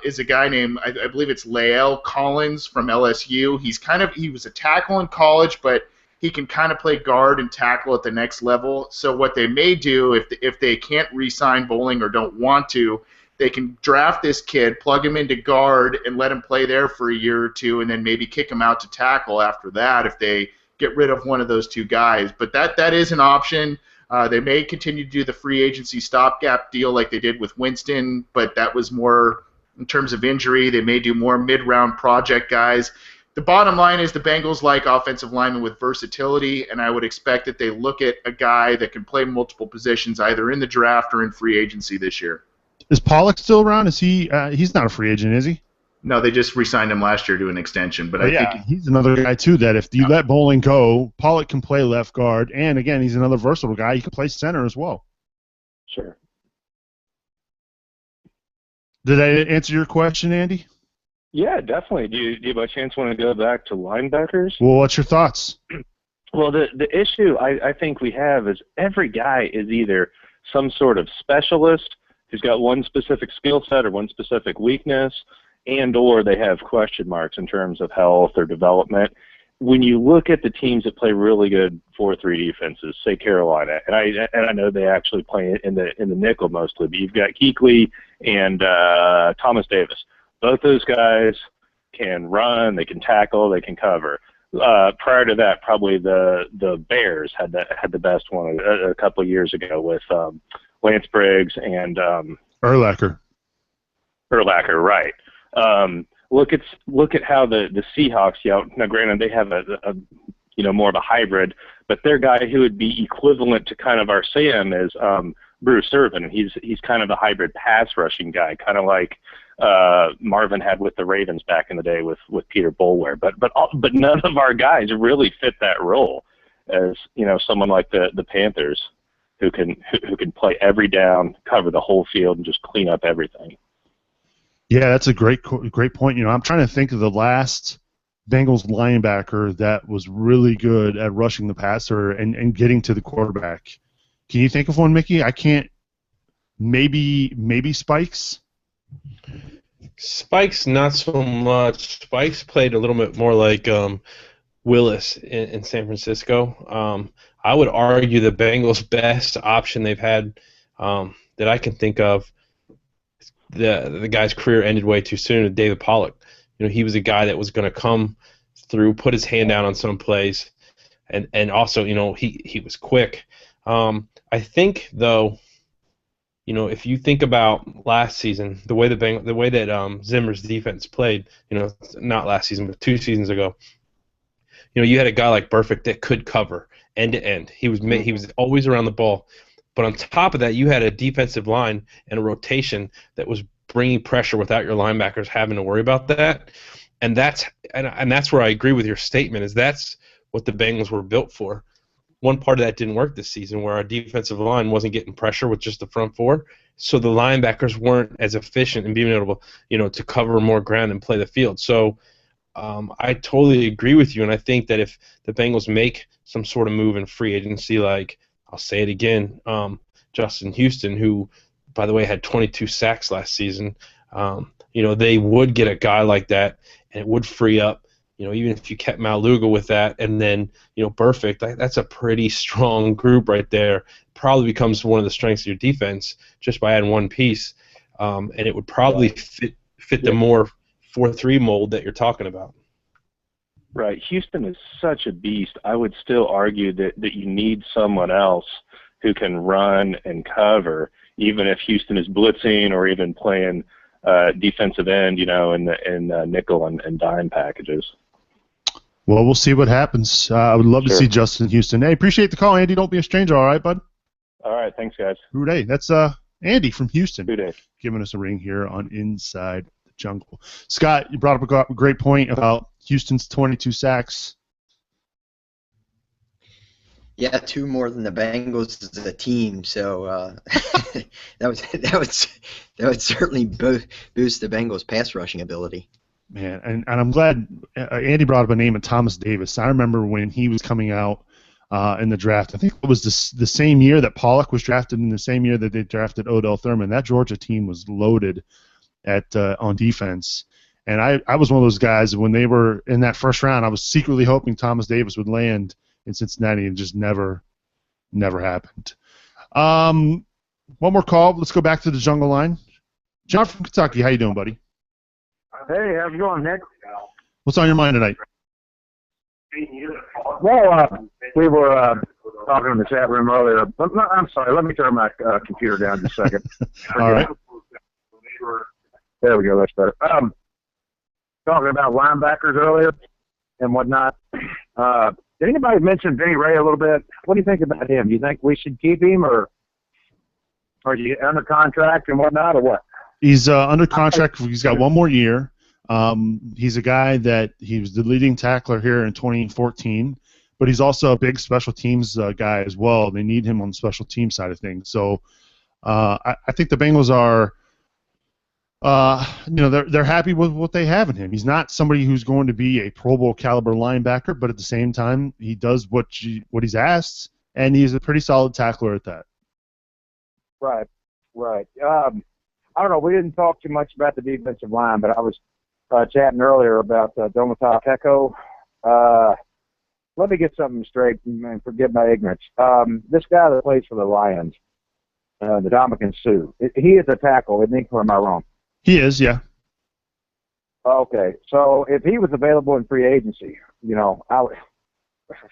[SPEAKER 6] is a guy named, I believe it's Lael Collins from LSU. He was a tackle in college, but he can kind of play guard and tackle at the next level. So what they may do, if they can't re-sign Bowling or don't want to, they can draft this kid, plug him into guard, and let him play there for a year or two, and then maybe kick him out to tackle after that if they get rid of one of those two guys. But that is an option. They may continue to do the free agency stopgap deal like they did with Winston, but that was more in terms of injury. They may do more mid-round project guys. The bottom line is the Bengals like offensive linemen with versatility, and I would expect that they look at a guy that can play multiple positions either in the draft or in free agency this year.
[SPEAKER 2] Is Pollock still around? Is he? He's not a free agent, is he?
[SPEAKER 6] No, they just re-signed him last year to an extension. But I think
[SPEAKER 2] he's another guy too that if you let Bowling go, Pollock can play left guard, and again, he's another versatile guy. He can play center as well.
[SPEAKER 10] Sure.
[SPEAKER 2] Did I answer your question, Andy?
[SPEAKER 10] Yeah, definitely. Do you by chance want to go back to linebackers?
[SPEAKER 2] Well, what's your thoughts?
[SPEAKER 10] Well, the issue I think we have is every guy is either some sort of specialist who's got one specific skill set or one specific weakness, and or they have question marks in terms of health or development. When you look at the teams that play really good 4-3 defenses, say Carolina, and I know they actually play in the nickel mostly, but you've got Kuechly and Thomas Davis. Both those guys can run, they can tackle, they can cover. Prior to that, probably the Bears had the best one a couple of years ago with Lance Briggs and
[SPEAKER 2] Urlacher,
[SPEAKER 10] right. Look at how the Seahawks, now granted they have a more of a hybrid, but their guy who would be equivalent to kind of our Sam is Bruce Irvin, and he's kind of a hybrid pass rushing guy, kind of like Marvin had with the Ravens back in the day with Peter Boulware. But none of our guys really fit that role as someone like the Panthers who can play every down, cover the whole field, and just clean up everything.
[SPEAKER 2] Yeah, that's a great point. I'm trying to think of the last Bengals linebacker that was really good at rushing the passer and getting to the quarterback. Can you think of one, Mickey? I can't. Maybe Spikes?
[SPEAKER 5] Spikes, not so much. Spikes played a little bit more like Willis in San Francisco. I would argue the Bengals' best option they've had that I can think of, the guy's career ended way too soon, David Pollock. He was a guy that was going to come through, put his hand down on some plays, and also, he was quick. I think, though, if you think about last season, the way that Zimmer's defense played, not last season, but 2 seasons ago, you had a guy like Burfict that could cover end to end. He was always around the ball. But on top of that, you had a defensive line and a rotation that was bringing pressure without your linebackers having to worry about that. And that's where I agree with your statement, is that's what the Bengals were built for. One part of that didn't work this season, where our defensive line wasn't getting pressure with just the front four, so the linebackers weren't as efficient in being able to cover more ground and play the field. So I totally agree with you, and I think that if the Bengals make some sort of move in free agency, like, I'll say it again, Justin Houston, who, by the way, had 22 sacks last season, they would get a guy like that, and it would free up, even if you kept Maluga with that, and then, Burfict, that's a pretty strong group right there. Probably becomes one of the strengths of your defense just by adding one piece, and it would probably fit the more 4-3 mold that you're talking about.
[SPEAKER 10] Right. Houston is such a beast. I would still argue that you need someone else who can run and cover, even if Houston is blitzing or even playing defensive end, in nickel and dime packages.
[SPEAKER 2] Well, we'll see what happens. I would love to see Justin Houston. Hey, appreciate the call, Andy. Don't be a stranger, all right, bud?
[SPEAKER 10] All right. Thanks, guys.
[SPEAKER 2] Hooray. That's Andy from Houston.
[SPEAKER 10] Hooray.
[SPEAKER 2] Giving us a ring here on Inside the Jungle. Scott, you brought up a great point about Houston's 22 sacks.
[SPEAKER 7] Yeah, 2 more than the Bengals as a team, so that would certainly boost the Bengals' pass rushing ability.
[SPEAKER 2] Man, and I'm glad Andy brought up a name of Thomas Davis. I remember when he was coming out in the draft. I think it was the same year that Pollock was drafted, and the same year that they drafted Odell Thurman. That Georgia team was loaded. at on defense. And I was one of those guys when they were in that first round. I was secretly hoping Thomas Davis would land in Cincinnati, and just never happened. One more call. Let's go back to the jungle line. John from Kentucky, how you doing, buddy?
[SPEAKER 11] Hey, how's it going, Nick?
[SPEAKER 2] What's on your mind tonight?
[SPEAKER 11] Well, we were talking in the chat room earlier. I'm sorry, let me turn my computer down just a second.
[SPEAKER 2] All right.
[SPEAKER 11] There we go, that's better. Talking about linebackers earlier and whatnot. Did anybody mention Vinny Ray a little bit? What do you think about him? Do you think we should keep him, or are you under contract and whatnot, or what?
[SPEAKER 2] He's under contract. He's got one more year. He's a guy that he was the leading tackler here in 2014, but he's also a big special teams guy as well. They need him on the special team side of things. So I think the Bengals are, they're happy with what they have in him. He's not somebody who's going to be a Pro Bowl caliber linebacker, but at the same time, he does what he's asked, and he's a pretty solid tackler at that.
[SPEAKER 11] Right. I don't know. We didn't talk too much about the defensive line, but I was chatting earlier about Domata Peko. Let me get something straight and forget my ignorance. This guy that plays for the Lions, the Ndamukong Suh, he is a tackle, isn't he, or am I wrong?
[SPEAKER 2] He is, yeah.
[SPEAKER 11] Okay, so if he was available in free agency,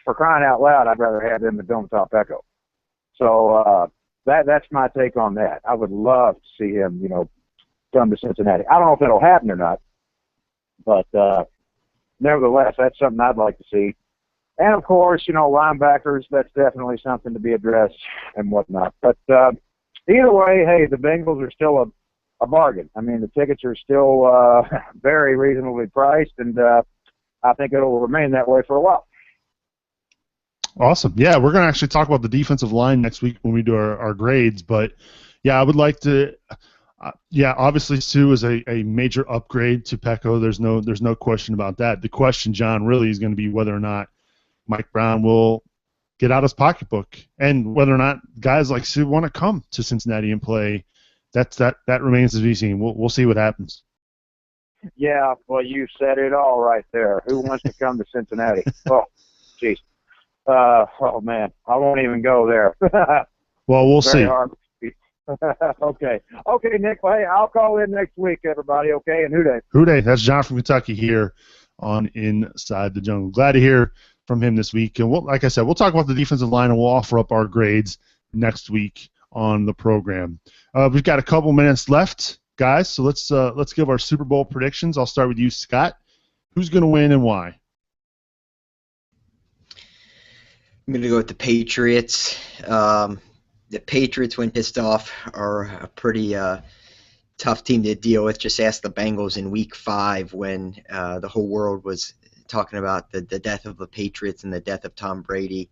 [SPEAKER 11] for crying out loud, I'd rather have him than Domata Peko. So that's my take on that. I would love to see him, come to Cincinnati. I don't know if it'll happen or not, but nevertheless, that's something I'd like to see. And, of course, linebackers, that's definitely something to be addressed and whatnot. But either way, hey, the Bengals are still a bargain. I mean, the tickets are still very reasonably priced, and I think it'll remain that way for a while.
[SPEAKER 2] Awesome. Yeah, we're going to actually talk about the defensive line next week when we do our grades. But, yeah, I would like to obviously Suh is a major upgrade to Peko. There's no question about that. The question, John, really is going to be whether or not Mike Brown will get out his pocketbook and whether or not guys like Suh want to come to Cincinnati and play. That remains to be seen. We'll see what happens.
[SPEAKER 11] Yeah, well, you said it all right there. Who wants to come to Cincinnati? Oh, jeez. Oh, man, I won't even go there.
[SPEAKER 2] Well, we'll see.
[SPEAKER 11] Okay, Nick. Well, hey, I'll call in next week, everybody. Okay, and Who Dey?
[SPEAKER 2] That's John from Kentucky here on Inside the Jungle. Glad to hear from him this week. And like I said, we'll talk about the defensive line and we'll offer up our grades next week on the program. We've got a couple minutes left, guys. So let's give our Super Bowl predictions. I'll start with you, Scott. Who's going to win and why?
[SPEAKER 7] I'm going to go with the Patriots. The Patriots, when pissed off, are a pretty tough team to deal with. Just ask the Bengals in Week 5 when the whole world was talking about the death of the Patriots and the death of Tom Brady.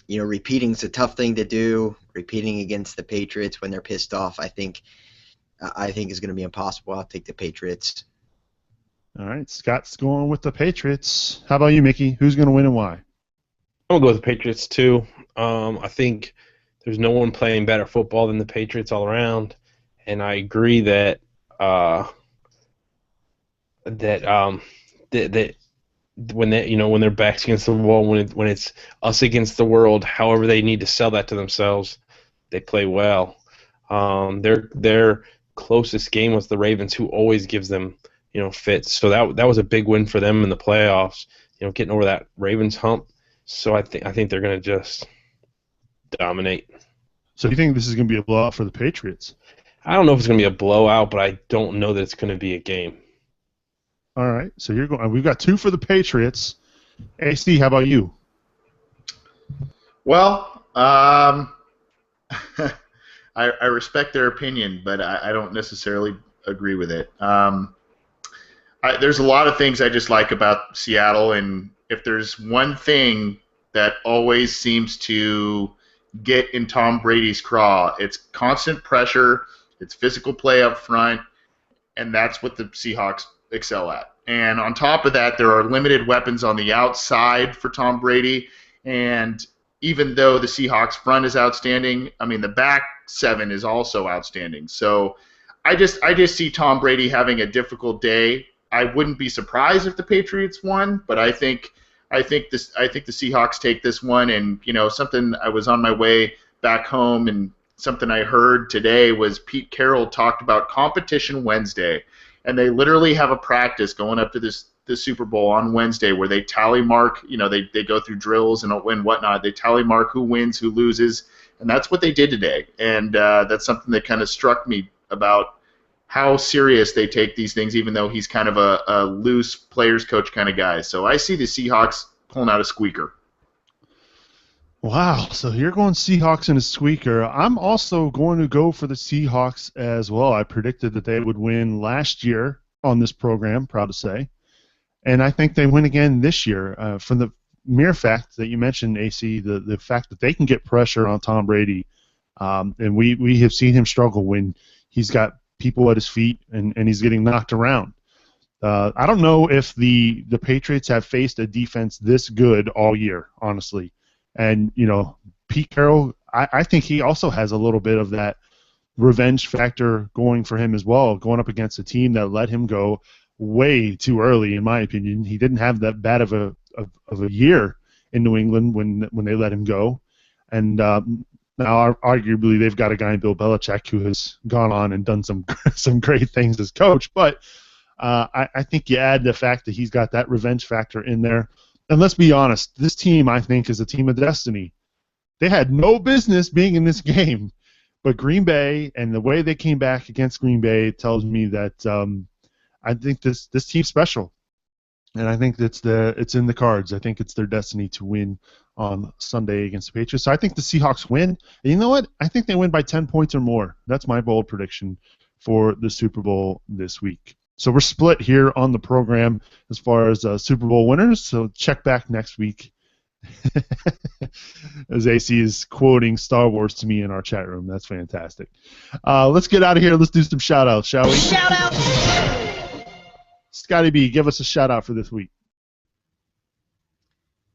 [SPEAKER 7] Repeating is a tough thing to do. Repeating against the Patriots when they're pissed off, I think is going to be impossible. I'll take the Patriots.
[SPEAKER 2] All right, Scott's going with the Patriots. How about you, Mickey? Who's going to win and why?
[SPEAKER 5] I'm going to go with the Patriots, too. I think there's no one playing better football than the Patriots all around, and I agree that when their backs against the wall, when it's us against the world, however they need to sell that to themselves, they play well. Their closest game was the Ravens, who always gives them fits. So that was a big win for them in the playoffs. Getting over that Ravens hump. So I think they're going to just dominate.
[SPEAKER 2] So do you think this is going to be a blowout for the Patriots?
[SPEAKER 5] I don't know if it's going to be a blowout, but I don't know that it's going to be a game.
[SPEAKER 2] All right. So we've got 2 for the Patriots. AC, how about you?
[SPEAKER 6] Well, I respect their opinion, but I don't necessarily agree with it. There's a lot of things I just like about Seattle, and if there's one thing that always seems to get in Tom Brady's craw, it's constant pressure, it's physical play up front, and that's what the Seahawks excel at. And on top of that, there are limited weapons on the outside for Tom Brady, and even though the Seahawks front is outstanding, I mean, the back 7 is also outstanding. So I just see Tom Brady having a difficult day. I wouldn't be surprised if the Patriots won, but I think the Seahawks take this one. And something, I was on my way back home, and something I heard today was Pete Carroll talked about Competition Wednesday, and they literally have a practice going up to the Super Bowl on Wednesday where they tally mark. They go through drills and whatnot. They tally mark who wins, who loses, and that's what they did today. And that's something that kind of struck me about how serious they take these things, even though he's kind of a loose players coach kind of guy. So I see the Seahawks pulling out a squeaker.
[SPEAKER 2] Wow, so you're going Seahawks in a squeaker. I'm also going to go for the Seahawks as well. I predicted that they would win last year on this program, proud to say. And I think they win again this year. From the mere fact that you mentioned, AC, the fact that they can get pressure on Tom Brady, and we have seen him struggle when he's got people at his feet and he's getting knocked around. I don't know if the Patriots have faced a defense this good all year, honestly. And, Pete Carroll, I think he also has a little bit of that revenge factor going for him as well, going up against a team that let him go way too early, in my opinion. He didn't have that bad of a year in New England when they let him go. And now, arguably, they've got a guy in Bill Belichick who has gone on and done some great things as coach. But I think you add the fact that he's got that revenge factor in there. And let's be honest, this team, I think, is a team of destiny. They had no business being in this game. But Green Bay and the way they came back against Green Bay tells me that I think this team's special. And I think it's in the cards. I think it's their destiny to win on Sunday against the Patriots. So I think the Seahawks win. And you know what? I think they win by 10 points or more. That's my bold prediction for the Super Bowl this week. So we're split here on the program as far as Super Bowl winners. So check back next week. As AC is quoting Star Wars to me in our chat room. That's fantastic. Let's get out of here. Let's do some shout-outs, shall we?
[SPEAKER 7] Shout-outs!
[SPEAKER 2] Scotty B, give us a shout-out for this week.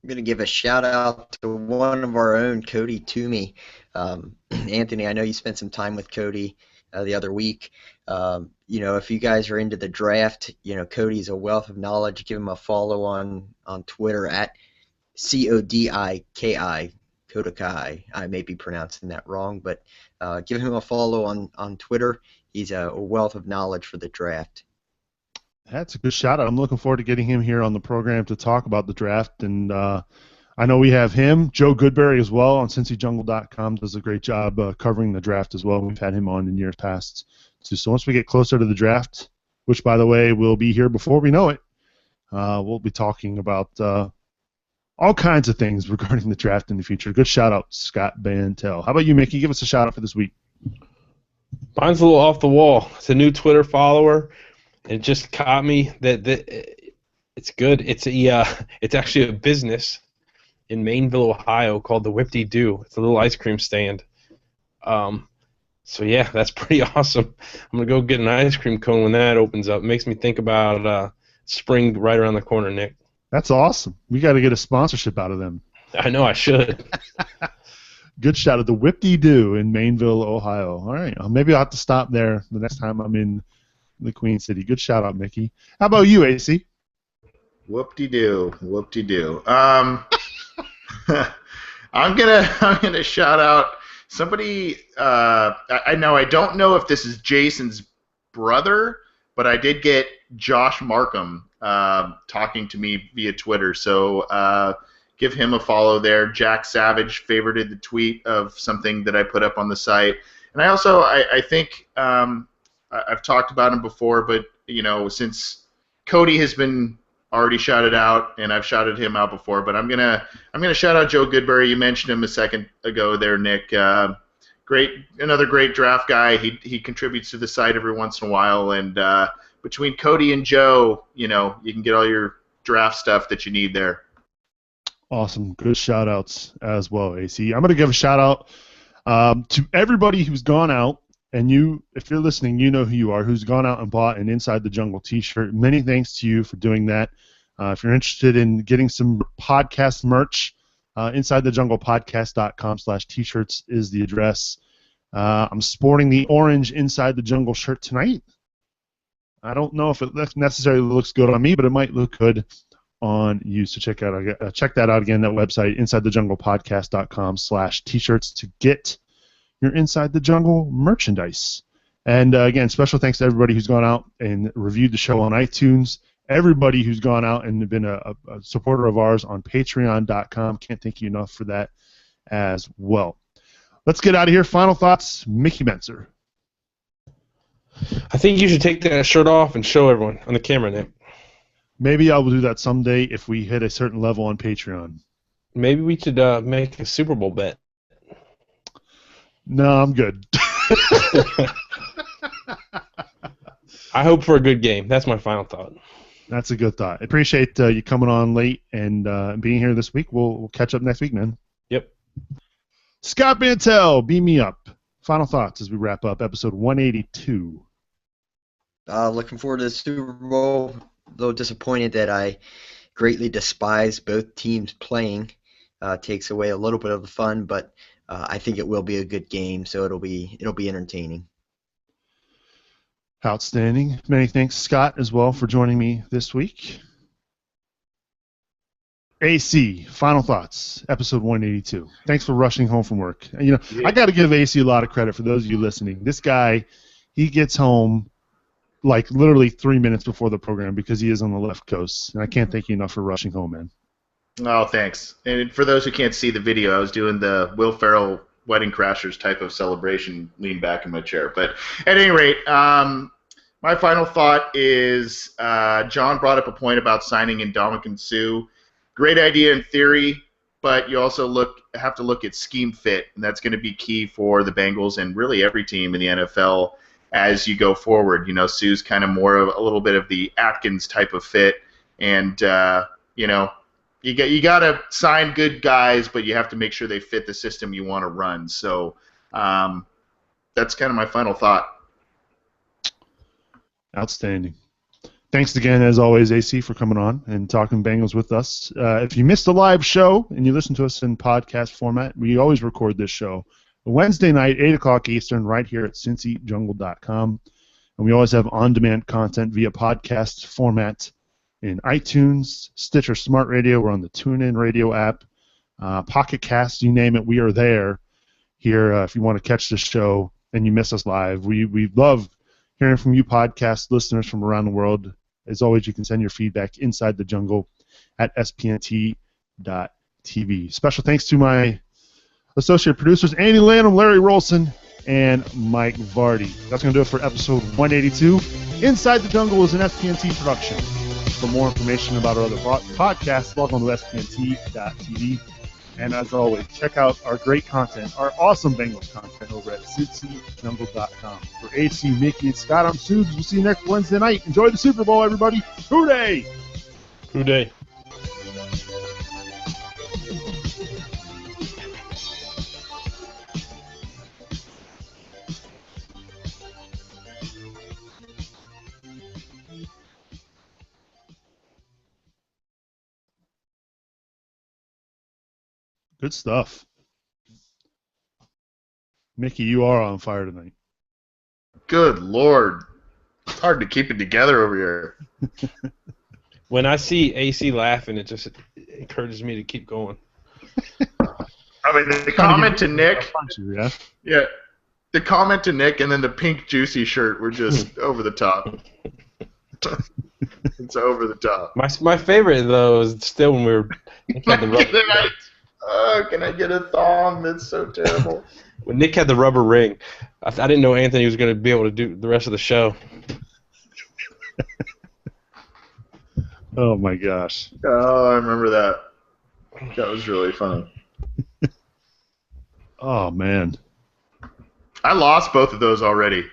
[SPEAKER 7] I'm going to give a shout-out to one of our own, Cody Toomey. Anthony, I know you spent some time with Cody the other week. If you guys are into the draft, Cody's a wealth of knowledge. Give him a follow on Twitter at CODIKI, Kodakai. I may be pronouncing that wrong, but give him a follow on Twitter. He's a wealth of knowledge for the draft.
[SPEAKER 2] That's a good shout-out. I'm looking forward to getting him here on the program to talk about the draft. And I know we have him, Joe Goodberry as well on CincyJungle.com does a great job covering the draft as well. We've had him on in years past. So once we get closer to the draft, which, by the way, will be here before we know it, we'll be talking about all kinds of things regarding the draft in the future. Good shout-out, Scott Bantel. How about you, Mickey? Give us a shout-out for this week.
[SPEAKER 5] Mine's a little off the wall. It's a new Twitter follower. It just caught me that it's good. It's actually a business in Mainville, Ohio, called the Whip-de-Doo. It's a little ice cream stand. So yeah, that's pretty awesome. I'm gonna go get an ice cream cone when that opens up. It makes me think about spring right around the corner, Nick.
[SPEAKER 2] That's awesome. We got to get a sponsorship out of them.
[SPEAKER 5] I know I should.
[SPEAKER 2] Good shout out, the Whip-de-Doo in Mainville, Ohio. All right, maybe I'll have to stop there the next time I'm in the Queen City. Good shout out, Mickey. How about you, AC?
[SPEAKER 6] Whoop-de-doo, whoop-de-doo. I'm gonna shout out somebody. I don't know if this is Jason's brother, but I did get Josh Markham talking to me via Twitter. So give him a follow there. Jack Savage favorited the tweet of something that I put up on the site, and I also I think I've talked about him before, but since Cody has been already shouted out, and I've shouted him out before, but I'm gonna shout out Joe Goodberry. You mentioned him a second ago there, Nick. Another great draft guy. He contributes to the site every once in a while, and between Cody and Joe, you can get all your draft stuff that you need there.
[SPEAKER 2] Awesome, good shout outs as well, AC. I'm gonna give a shout out to everybody who's gone out. And if you're listening, you know who you are, who's gone out and bought an Inside the Jungle t-shirt. Many thanks to you for doing that. If you're interested in getting some podcast merch, InsideTheJunglePodcast.com/t-shirts is the address. I'm sporting the orange Inside the Jungle shirt tonight. I don't know if it necessarily looks good on me, but it might look good on you. So check that out again. That website, InsideTheJunglePodcast.com/t-shirts to get your Inside the Jungle merchandise. And again, special thanks to everybody who's gone out and reviewed the show on iTunes. Everybody who's gone out and been a supporter of ours on Patreon.com. Can't thank you enough for that as well. Let's get out of here. Final thoughts, Mickey Menzer.
[SPEAKER 5] I think you should take that shirt off and show everyone on the camera, Nick.
[SPEAKER 2] Maybe I will do that someday if we hit a certain level on Patreon.
[SPEAKER 5] Maybe we should make a Super Bowl bet.
[SPEAKER 2] No, I'm good.
[SPEAKER 5] I hope for a good game. That's my final thought.
[SPEAKER 2] That's a good thought. I appreciate you coming on late and being here this week. We'll catch up next week, man.
[SPEAKER 5] Yep.
[SPEAKER 2] Scott Mantel, beam me up. Final thoughts as we wrap up episode 182.
[SPEAKER 7] Looking forward to the Super Bowl. A little disappointed that I greatly despise both teams playing. Takes away a little bit of the fun, but I think it will be a good game, so it'll be entertaining.
[SPEAKER 2] Outstanding. Many thanks, Scott, as well, for joining me this week. AC, final thoughts, episode 182. Thanks for rushing home from work. I got to give AC a lot of credit for those of you listening. This guy, he gets home like literally 3 minutes before the program because he is on the left coast, and I can't thank you enough for rushing home, man.
[SPEAKER 6] Oh, thanks. And for those who can't see the video, I was doing the Will Ferrell Wedding Crashers type of celebration, lean back in my chair. But at any rate, my final thought is John brought up a point about signing Ndamukong Suh. Great idea in theory, but you also have to look at scheme fit, and that's going to be key for the Bengals and really every team in the NFL as you go forward. Suh's kind of more of a little bit of the Atkins type of fit, and you got to sign good guys, but you have to make sure they fit the system you want to run. So that's kind of my final thought.
[SPEAKER 2] Outstanding. Thanks again, as always, AC, for coming on and talking Bengals with us. If you missed a live show and you listen to us in podcast format, we always record this show Wednesday night, 8 o'clock Eastern, right here at CincyJungle.com. And we always have on-demand content via podcast format in iTunes, Stitcher Smart Radio. We're on the TuneIn Radio app, Pocket Cast, you name it, we are there. Here, if you want to catch the show and you miss us live, we love hearing from you podcast listeners from around the world. As always, you can send your feedback inside the jungle at spnt.tv. Special thanks to my associate producers, Andy Lanham, Larry Rolson, and Mike Vardy. That's going to do it for episode 182. Inside the Jungle is an SPNT production. For more information about our other podcasts, log on to spnt.tv. And as always, check out our great content, our awesome Bengals content over at CincyJungle.com. For AC, Mickey, and Scott, I'm Subes. We'll see you next Wednesday night. Enjoy the Super Bowl, everybody. Hooray!
[SPEAKER 5] Hooray.
[SPEAKER 2] Good stuff. Mickey, you are on fire tonight.
[SPEAKER 6] Good Lord. It's hard to keep it together over here.
[SPEAKER 5] When I see AC laughing, it just encourages me to keep going.
[SPEAKER 6] I mean, the comment to Nick.
[SPEAKER 2] Yeah.
[SPEAKER 6] Yeah. The comment to Nick and then the pink juicy shirt were just over the top. It's over the top.
[SPEAKER 5] My favorite, though, is still when we were...
[SPEAKER 6] Can I get a thong? That's so terrible.
[SPEAKER 5] When Nick had the rubber ring, I didn't know Anthony was going to be able to do the rest of the show.
[SPEAKER 2] Oh, my gosh.
[SPEAKER 6] Oh, I remember that. That was really funny.
[SPEAKER 2] Oh, man.
[SPEAKER 6] I lost both of those already.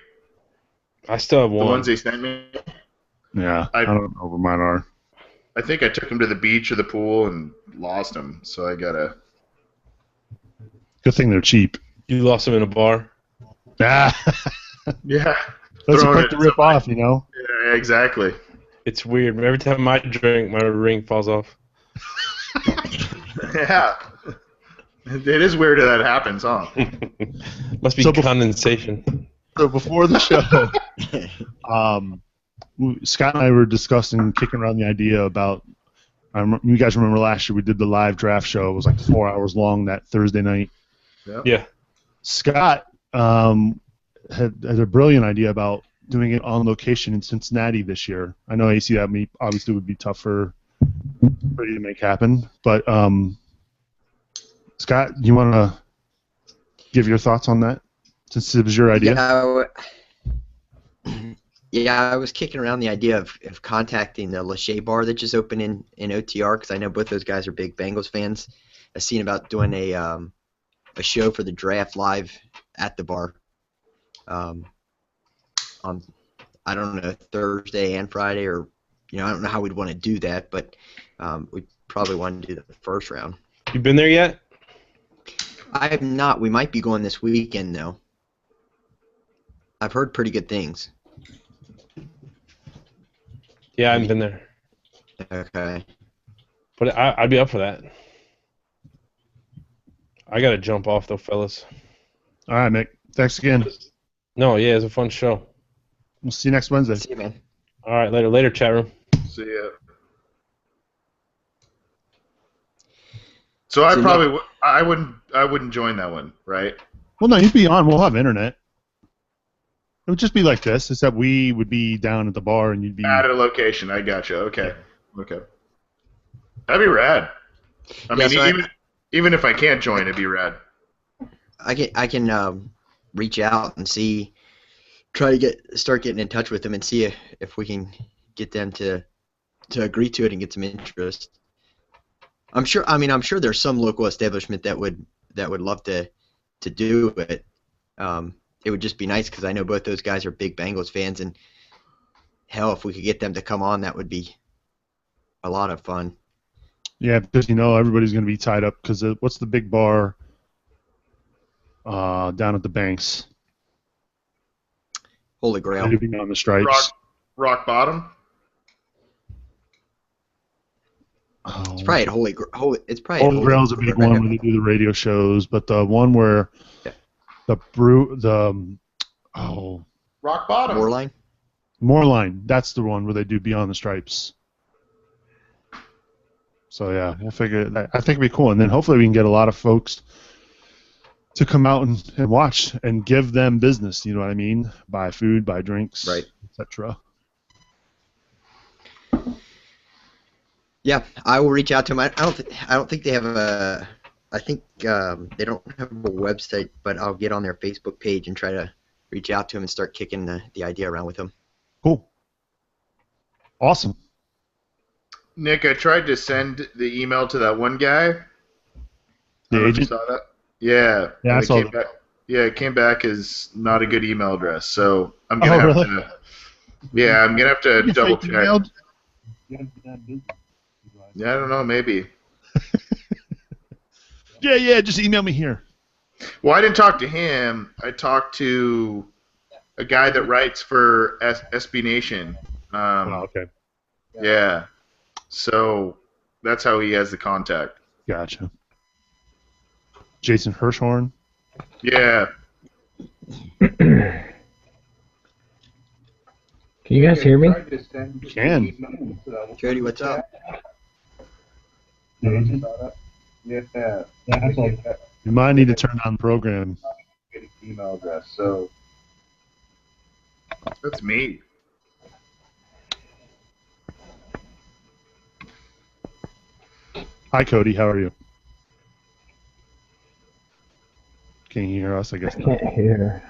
[SPEAKER 5] I still have one.
[SPEAKER 6] The ones they sent me?
[SPEAKER 2] Yeah, I don't know where mine are.
[SPEAKER 6] I think I took them to the beach or the pool and lost them, so I gotta...
[SPEAKER 2] Good thing they're cheap.
[SPEAKER 5] You lost them in a bar?
[SPEAKER 2] Ah.
[SPEAKER 6] Yeah.
[SPEAKER 2] That's quick to rip off, you know?
[SPEAKER 6] Yeah, exactly.
[SPEAKER 5] It's weird. Every time I drink, my ring falls off.
[SPEAKER 6] Yeah. It is weird that happens, huh?
[SPEAKER 5] Must be condensation.
[SPEAKER 2] So before the show, Scott and I were discussing, kicking around the idea about. You guys remember last year we did the live draft show. It was like 4 hours long that Thursday night.
[SPEAKER 6] Yep.
[SPEAKER 5] Yeah.
[SPEAKER 2] Scott had a brilliant idea about doing it on location in Cincinnati this year. I know AC that obviously would be tough for you to make happen, but Scott, you want to give your thoughts on that since it was your idea?
[SPEAKER 7] Yeah, I was kicking around the idea of contacting the Lachey bar that just opened in OTR because I know both those guys are big Bengals fans. I've seen about doing a show for the draft live at the bar on, I don't know, Thursday and Friday, or I don't know how we'd want to do that, but we probably want to do the first round.
[SPEAKER 5] You been there yet?
[SPEAKER 7] I have not. We might be going this weekend though. I've heard pretty good things.
[SPEAKER 5] Yeah, I haven't been there.
[SPEAKER 7] Okay.
[SPEAKER 5] But I'd be up for that. I gotta jump off though, fellas.
[SPEAKER 2] All right, Mick. Thanks again.
[SPEAKER 5] No, yeah, it's a fun show.
[SPEAKER 2] We'll see you next Wednesday.
[SPEAKER 7] See you, man.
[SPEAKER 5] All right, later, chat room.
[SPEAKER 6] See ya. So I wouldn't join that one, right?
[SPEAKER 2] Well, no, you'd be on. We'll have internet. It would just be like this, except we would be down at the bar and you'd be
[SPEAKER 6] at a location. I gotcha. Okay. That'd be rad. I mean, even if I can't join, it'd be rad.
[SPEAKER 7] I can reach out and try to start getting in touch with them and see if we can get them to agree to it and get some interest. I'm sure there's some local establishment that would love to do it. It would just be nice because I know both those guys are big Bengals fans, and hell, if we could get them to come on, that would be a lot of fun.
[SPEAKER 2] Yeah, because everybody's going to be tied up because what's the big bar down at the Banks?
[SPEAKER 7] Holy Grail.
[SPEAKER 2] Living on the Stripes.
[SPEAKER 6] Rock Bottom.
[SPEAKER 7] It's probably at Holy Grail.
[SPEAKER 2] Holy Grail's a big one where they do the radio shows, but the one where Rock
[SPEAKER 6] Bottom.
[SPEAKER 2] Moorline. That's the one where they do Beyond the Stripes. So yeah, I think it'd be cool, and then hopefully we can get a lot of folks to come out and watch and give them business. You know what I mean? Buy food, buy drinks,
[SPEAKER 7] right,
[SPEAKER 2] etc.
[SPEAKER 7] Yeah, I will reach out to them. I don't think they have a. I think they don't have a website, but I'll get on their Facebook page and try to reach out to them and start kicking the idea around with them.
[SPEAKER 2] Cool. Awesome.
[SPEAKER 6] Nick, I tried to send the email to that one guy.
[SPEAKER 2] The agent?
[SPEAKER 6] Saw that? Yeah.
[SPEAKER 2] Yeah, I saw that.
[SPEAKER 6] It came back as not a good email address, so I'm gonna have to. Yeah, I'm gonna have to double check. Yeah, I don't know, maybe.
[SPEAKER 2] Yeah, just email me here.
[SPEAKER 6] Well, I didn't talk to him. I talked to a guy that writes for SB Nation.
[SPEAKER 2] Okay.
[SPEAKER 6] Yeah. So that's how he has the contact.
[SPEAKER 2] Gotcha. Jason Hirschhorn?
[SPEAKER 6] Yeah.
[SPEAKER 12] Can you guys hear me?
[SPEAKER 2] Can.
[SPEAKER 7] Cody, what's up?
[SPEAKER 2] Yeah. You might need to turn on the program.
[SPEAKER 6] Email address. So that's me.
[SPEAKER 2] Hi, Cody. How are you? Can you hear us? I guess not.
[SPEAKER 12] I can't hear.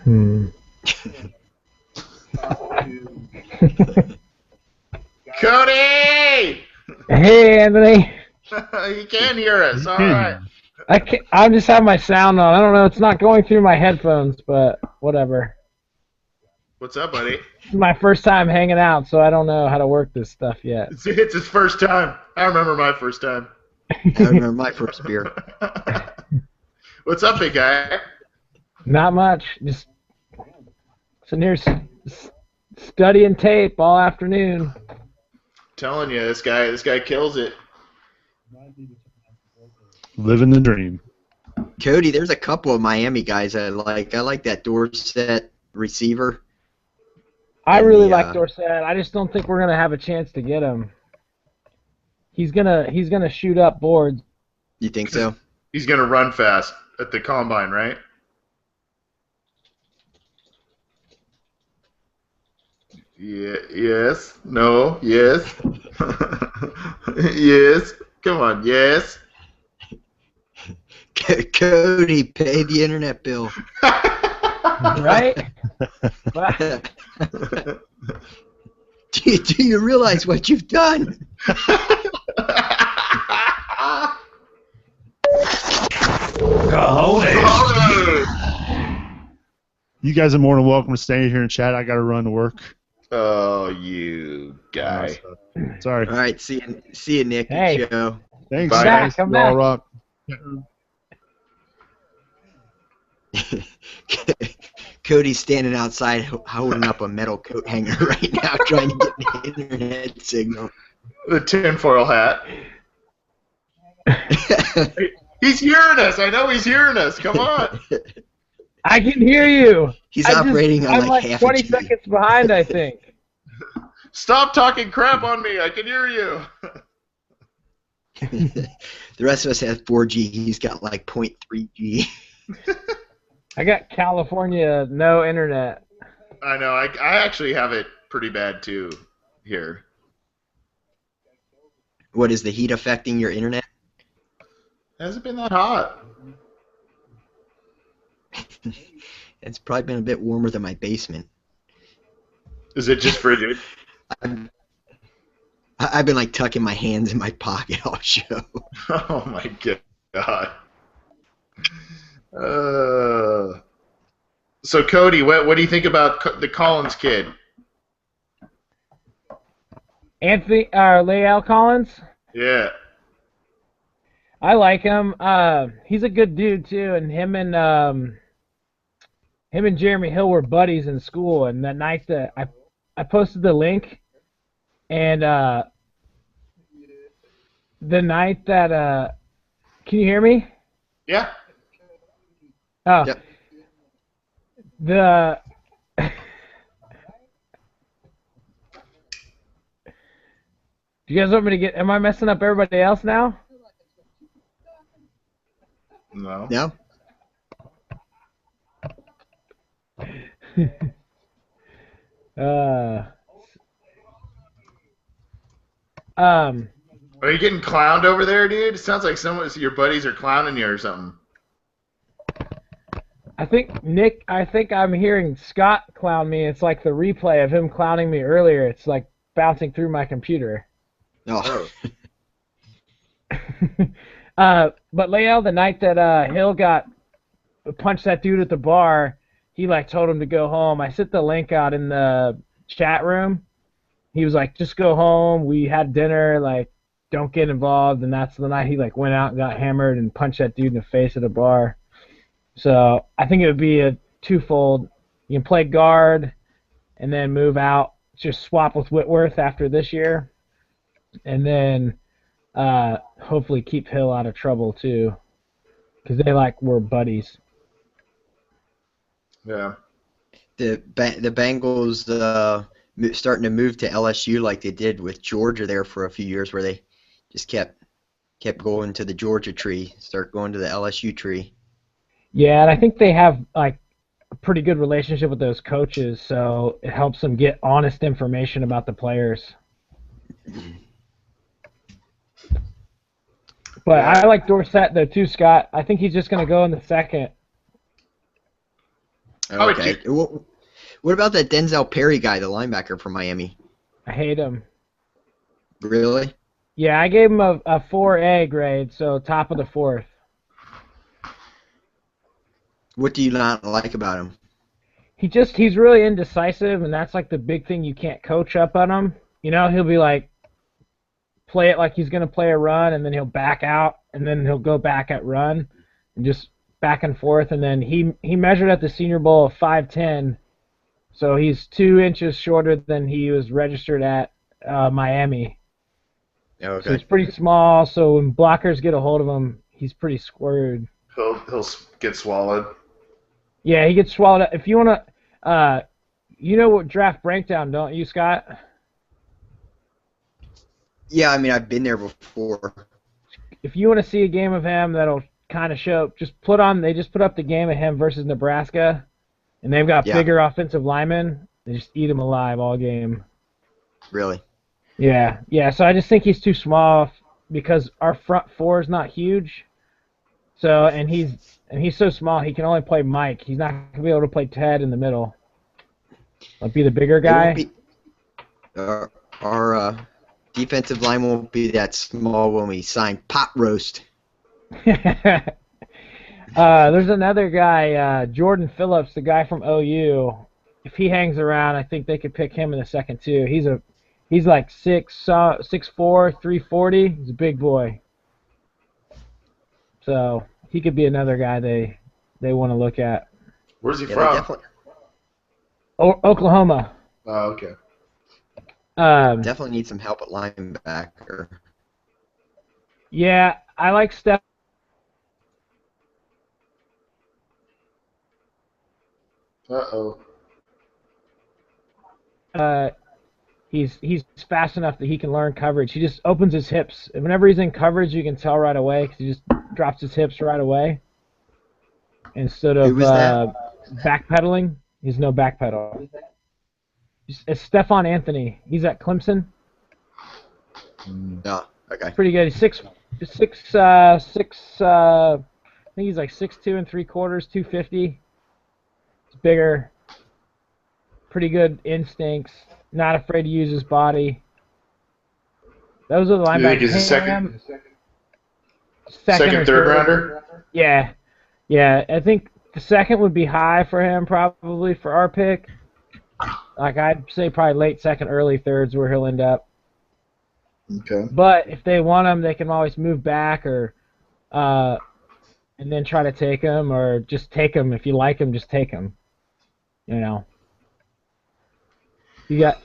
[SPEAKER 6] Cody!
[SPEAKER 12] Hey, Anthony.
[SPEAKER 6] You can hear us. All right.
[SPEAKER 12] I just have my sound on. I don't know. It's not going through my headphones, but whatever.
[SPEAKER 6] What's up, buddy?
[SPEAKER 12] It's my first time hanging out, so I don't know how to work this stuff yet.
[SPEAKER 6] It's his first time. I remember my first time.
[SPEAKER 7] I remember my first beer.
[SPEAKER 6] What's up, big guy?
[SPEAKER 12] Not much. Just sitting here studying tape all afternoon.
[SPEAKER 6] Telling you, this guy kills it.
[SPEAKER 2] Living the dream.
[SPEAKER 7] Cody, there's a couple of Miami guys I like. I like that Dorsett receiver.
[SPEAKER 12] I really like Dorsett. I just don't think we're gonna have a chance to get him. He's gonna shoot up boards.
[SPEAKER 7] You think so?
[SPEAKER 6] He's going to run fast at the combine, right? Yeah, yes. No. Yes. Yes. Come on. Yes.
[SPEAKER 7] Cody, pay the internet bill.
[SPEAKER 12] Right?
[SPEAKER 7] Do you realize what you've done?
[SPEAKER 2] You guys are more than welcome to stay here and chat. I got to run to work.
[SPEAKER 6] Oh, you guy.
[SPEAKER 2] Sorry.
[SPEAKER 7] All right, see you, Nick
[SPEAKER 12] Hey.
[SPEAKER 7] and Joe.
[SPEAKER 2] Thanks,
[SPEAKER 6] Bye.
[SPEAKER 2] guys.
[SPEAKER 12] Come
[SPEAKER 2] You all
[SPEAKER 12] back.
[SPEAKER 2] rock.
[SPEAKER 7] Cody's standing outside holding up a metal coat hanger right now, trying to get an internet signal.
[SPEAKER 6] The tinfoil hat. He's hearing us. I know he's hearing us. Come on.
[SPEAKER 12] I can hear you.
[SPEAKER 7] He's operating on
[SPEAKER 12] I'm
[SPEAKER 7] like
[SPEAKER 12] like
[SPEAKER 7] half
[SPEAKER 12] 20
[SPEAKER 7] a G.
[SPEAKER 12] seconds behind, I think.
[SPEAKER 6] Stop talking crap on me. I can hear you.
[SPEAKER 7] The rest of us have 4G. He's got like 0.3 G.
[SPEAKER 12] I got California no internet.
[SPEAKER 6] I know. I actually have it pretty bad too here.
[SPEAKER 7] What, is the heat affecting your internet?
[SPEAKER 6] Hasn't been that hot.
[SPEAKER 7] It's probably been a bit warmer than my basement.
[SPEAKER 6] Is it just frigid?
[SPEAKER 7] I've been like tucking my hands in my pocket all show.
[SPEAKER 6] Oh my god. So Cody, what do you think about the Collins kid?
[SPEAKER 12] Anthony Leal Collins.
[SPEAKER 6] Yeah.
[SPEAKER 12] I like him. He's a good dude too, and him and Jeremy Hill were buddies in school. And that night that I posted the link, and the night that can you hear me?
[SPEAKER 6] Yeah.
[SPEAKER 12] Oh.
[SPEAKER 7] Yep.
[SPEAKER 12] The Do you guys want me to get? Am I messing up everybody else now?
[SPEAKER 6] No.
[SPEAKER 7] No?
[SPEAKER 6] Are you getting clowned over there, dude? It sounds like your buddies are clowning you or something.
[SPEAKER 12] I think I'm hearing Scott clown me. It's like the replay of him clowning me earlier. It's like bouncing through my computer.
[SPEAKER 7] Oh.
[SPEAKER 12] But Leal, the night that Hill punched that dude at the bar, he like told him to go home. I sent the link out in the chat room. He was like, just go home. We had dinner. Like, don't get involved. And that's the night he like went out and got hammered and punched that dude in the face at a bar. So I think it would be a twofold. You can play guard and then move out. Just swap with Whitworth after this year. And then hopefully keep Hill out of trouble too, because they were buddies.
[SPEAKER 6] Yeah.
[SPEAKER 7] The Bengals starting to move to LSU like they did with Georgia there for a few years, where they just kept going to the Georgia tree, start going to the LSU tree.
[SPEAKER 12] Yeah, and I think they have like a pretty good relationship with those coaches, so it helps them get honest information about the players. But I like Dorsett though too, Scott. I think he's just going to go in the second.
[SPEAKER 7] Okay. What about that Denzel Perry guy, the linebacker from Miami?
[SPEAKER 12] I hate him.
[SPEAKER 7] Really?
[SPEAKER 12] Yeah, I gave him a 4A grade, so top of the fourth.
[SPEAKER 7] What do you not like about him?
[SPEAKER 12] He's really indecisive, and that's like the big thing you can't coach up on him. You know, he'll be like, play it like he's going to play a run, and then he'll back out, and then he'll go back at run, and just back and forth. And then he measured at the Senior Bowl of 5'10", so he's 2 inches shorter than he was registered at Miami.
[SPEAKER 7] Okay.
[SPEAKER 12] So he's pretty small, so when blockers get a hold of him, he's pretty squared.
[SPEAKER 6] He'll get swallowed.
[SPEAKER 12] Yeah, he gets swallowed up. If you want to, you know what draft breakdown, don't you, Scott?
[SPEAKER 7] Yeah, I mean, I've been there before.
[SPEAKER 12] If you want to see a game of him that'll kind of show, they just put up the game of him versus Nebraska, and they've got bigger offensive linemen. They just eat him alive all game.
[SPEAKER 7] Really?
[SPEAKER 12] Yeah. So I just think he's too small because our front four is not huge. So and he's so small he can only play Mike. He's not gonna be able to play Ted in the middle. Like be the bigger guy.
[SPEAKER 7] Our defensive line won't be that small when we sign Pot Roast.
[SPEAKER 12] There's another guy, Jordan Phillips, the guy from OU. If he hangs around, I think they could pick him in the second too. He's like 6'4", 340. He's a big boy. So he could be another guy they want to look at.
[SPEAKER 6] Where's he from?
[SPEAKER 12] Oklahoma.
[SPEAKER 6] Oh, okay.
[SPEAKER 7] Definitely need some help at linebacker.
[SPEAKER 12] Yeah, I like Steph.
[SPEAKER 6] Uh-oh.
[SPEAKER 12] He's fast enough that he can learn coverage. He just opens his hips. And whenever he's in coverage, you can tell right away because he just drops his hips right away. Instead of backpedaling, he's no backpedal. It's Stephon Anthony. He's at Clemson.
[SPEAKER 7] No, okay.
[SPEAKER 12] Pretty good. He's I think he's like 6'2" and 3/4, 250. He's bigger. Pretty good instincts. Not afraid to use his body. Those are the linebackers.
[SPEAKER 6] You think he's a second, third rounder?
[SPEAKER 12] Yeah. I think the second would be high for him, probably for our pick. Like I'd say, probably late second, early thirds where he'll end up.
[SPEAKER 6] Okay.
[SPEAKER 12] But if they want him, they can always move back or, and then try to take him, or just take him if you like him. Just take him. You know. You got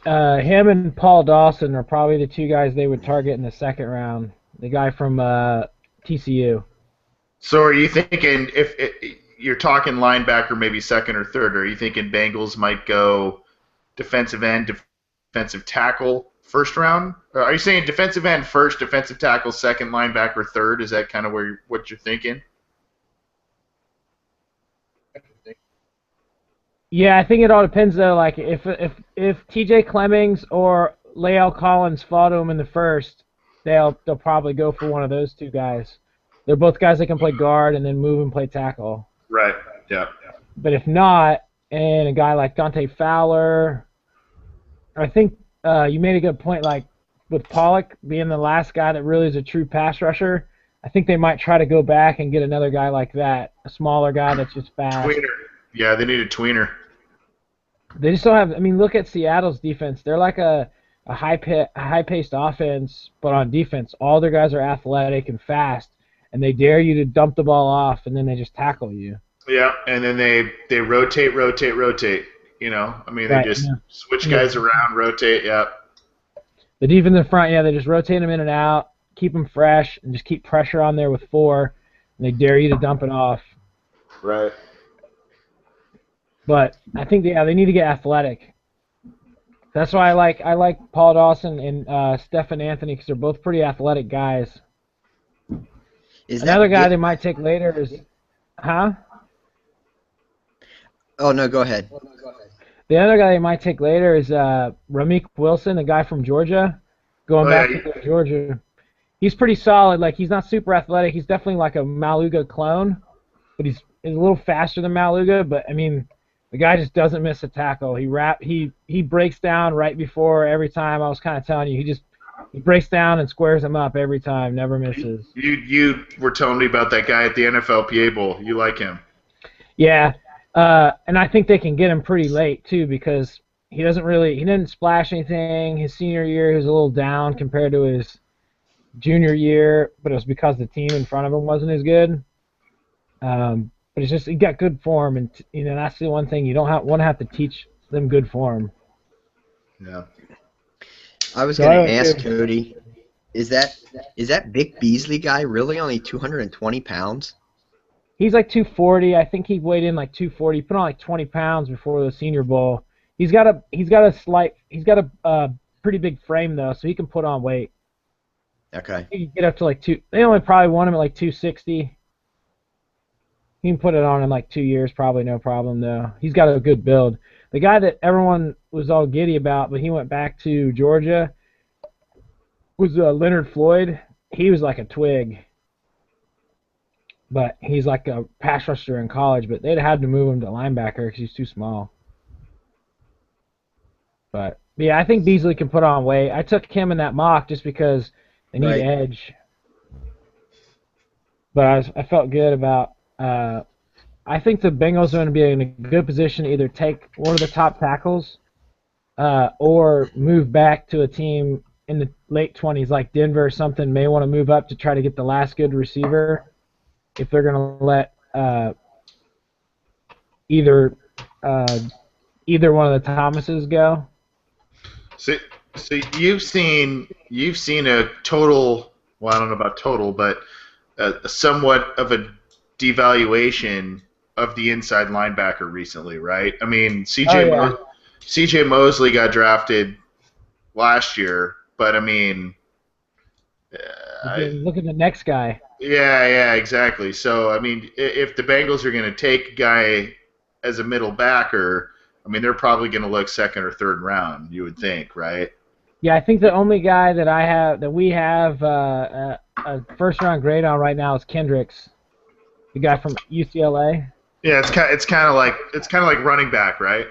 [SPEAKER 12] him and Paul Dawson are probably the two guys they would target in the second round. The guy from TCU.
[SPEAKER 6] So are you thinking, if you're talking linebacker maybe second or third, are you thinking Bengals might go defensive end, defensive tackle first round? Or are you saying defensive end first, defensive tackle second, linebacker third? Is that kind of what you're thinking?
[SPEAKER 12] Yeah, I think it all depends though. Like if T.J. Clemmings or Lael Collins fall to him in the first, they'll probably go for one of those two guys. They're both guys that can play guard and then move and play tackle.
[SPEAKER 6] Right. Yeah.
[SPEAKER 12] But if not, and a guy like Dante Fowler, I think you made a good point. Like with Pollock being the last guy that really is a true pass rusher, I think they might try to go back and get another guy like that, a smaller guy that's just fast.
[SPEAKER 6] Tweener. Yeah, they need a tweener.
[SPEAKER 12] They just don't have. I mean, look at Seattle's defense. They're like a high-paced offense, but on defense, all their guys are athletic and fast, and they dare you to dump the ball off, and then they just tackle you.
[SPEAKER 6] Yeah, and then they rotate. You know, I mean, they just switch guys around, rotate. Yeah.
[SPEAKER 12] The defense in front, they just rotate them in and out, keep them fresh, and just keep pressure on there with 4, and they dare you to dump it off.
[SPEAKER 6] Right.
[SPEAKER 12] But I think they need to get athletic. That's why I like Paul Dawson and Stephon Anthony because they're both pretty athletic guys. Another guy they might take later is, huh?
[SPEAKER 7] Oh no, go ahead.
[SPEAKER 12] The other guy they might take later is Ramik Wilson, the guy from Georgia, going back to Georgia. He's pretty solid. Like he's not super athletic. He's definitely like a Maluga clone, but he's a little faster than Maluga. But I mean. The guy just doesn't miss a tackle. He breaks down right before every time. I was kind of telling you, he breaks down and squares him up every time, never misses.
[SPEAKER 6] You were telling me about that guy at the NFLPA Bowl. You like him?
[SPEAKER 12] Yeah, and I think they can get him pretty late too because he didn't splash anything. His senior year he was a little down compared to his junior year, but it was because the team in front of him wasn't as good. But it's just he got good form, and that's the one thing you don't want to have to teach them good form.
[SPEAKER 6] Yeah.
[SPEAKER 7] I was going to ask Cody, is that Vic Beasley guy really only 220 pounds?
[SPEAKER 12] He's like 240. I think he weighed in like 240. He put on like 20 pounds before the Senior Bowl. He's got a pretty big frame though, so he can put on weight.
[SPEAKER 7] Okay.
[SPEAKER 12] He can get up to like They only probably want him at like 260. He can put it on in like 2 years, probably no problem though. He's got a good build. The guy that everyone was all giddy about, but he went back to Georgia, was Leonard Floyd. He was like a twig. But he's like a pass rusher in college, but they'd had to move him to linebacker because he's too small. But, yeah, I think Beasley can put on weight. I took him in that mock just because they need edge. But I felt good about I think the Bengals are going to be in a good position to either take one of the top tackles or move back to a team in the late 20s like Denver or something, may want to move up to try to get the last good receiver if they're going to let either one of the Thomases go.
[SPEAKER 6] So you've seen a total, well, I don't know about total, but somewhat of a devaluation of the inside linebacker recently, right? I mean, C.J. Mosley got drafted last year, but I mean,
[SPEAKER 12] look at the next guy.
[SPEAKER 6] Yeah, exactly. So I mean, if the Bengals are going to take a guy as a middle backer, I mean, they're probably going to look second or third round, you would think, right?
[SPEAKER 12] Yeah, I think the only guy that we have a first round grade on right now is Kendricks, the guy from UCLA.
[SPEAKER 6] Yeah, it's kind of like running back, right?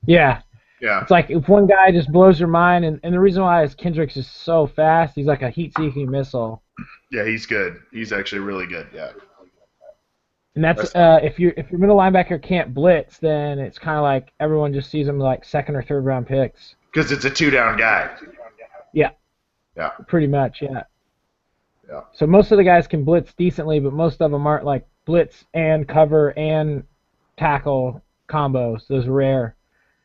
[SPEAKER 12] Yeah.
[SPEAKER 6] Yeah.
[SPEAKER 12] It's like if one guy just blows your mind, and the reason why is Kendricks is so fast, he's like a heat-seeking missile.
[SPEAKER 6] Yeah, he's good. He's actually really good. Yeah.
[SPEAKER 12] And that's if your middle linebacker can't blitz, then it's kind of like everyone just sees him like second or third round picks.
[SPEAKER 6] Because it's a two-down guy.
[SPEAKER 12] Yeah.
[SPEAKER 6] Yeah.
[SPEAKER 12] Pretty much, yeah.
[SPEAKER 6] Yeah.
[SPEAKER 12] So most of the guys can blitz decently, but most of them aren't like blitz and cover and tackle combos. Those are rare.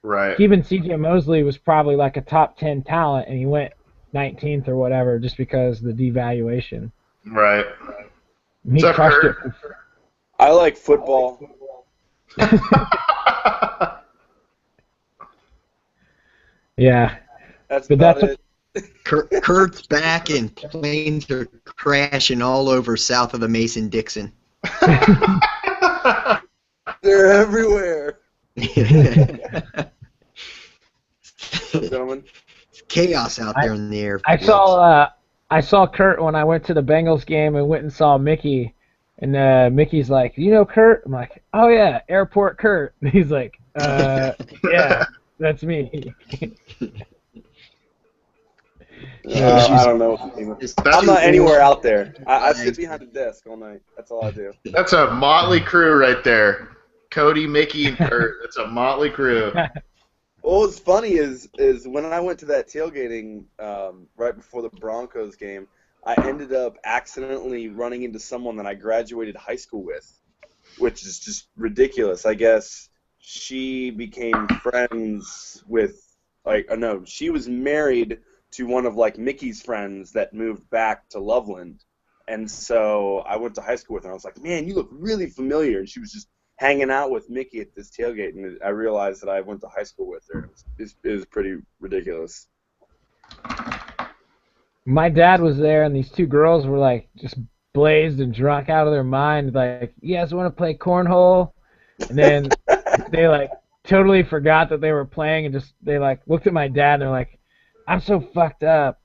[SPEAKER 6] Right.
[SPEAKER 12] Even C.J. Mosley was probably like a top 10 talent, and he went 19th or whatever just because of the devaluation.
[SPEAKER 6] Right.
[SPEAKER 12] He crushed it.
[SPEAKER 13] I like football.
[SPEAKER 12] Yeah.
[SPEAKER 13] That's
[SPEAKER 12] it.
[SPEAKER 7] Kurt's back and planes are crashing all over south of the Mason-Dixon.
[SPEAKER 13] They're everywhere. Gentlemen.
[SPEAKER 7] It's chaos out there in the air.
[SPEAKER 12] I saw Kurt when I went to the Bengals game and went and saw Mickey, and Mickey's like, "You know Kurt?" I'm like, "Oh yeah, Airport Kurt." And he's like, "Yeah, that's me."
[SPEAKER 13] I don't know what the name is. I'm not anywhere out there. I sit behind a desk all night. That's all I do.
[SPEAKER 6] That's a motley crew right there. Cody, Mickey, and Kurt. It's a motley crew.
[SPEAKER 13] Well, what's funny is when I went to that tailgating right before the Broncos game, I ended up accidentally running into someone that I graduated high school with, which is just ridiculous. I guess she became friends with, she was married to one of Mickey's friends that moved back to Loveland, and so I went to high school with her. I was like, "Man, you look really familiar," and she was just hanging out with Mickey at this tailgate, and I realized that I went to high school with her. It was pretty ridiculous.
[SPEAKER 12] My dad was there, and these two girls were like just blazed and drunk out of their mind. Like, "You guys want to play cornhole?" And then they totally forgot that they were playing, and they looked at my dad, and they're like, "I'm so fucked up.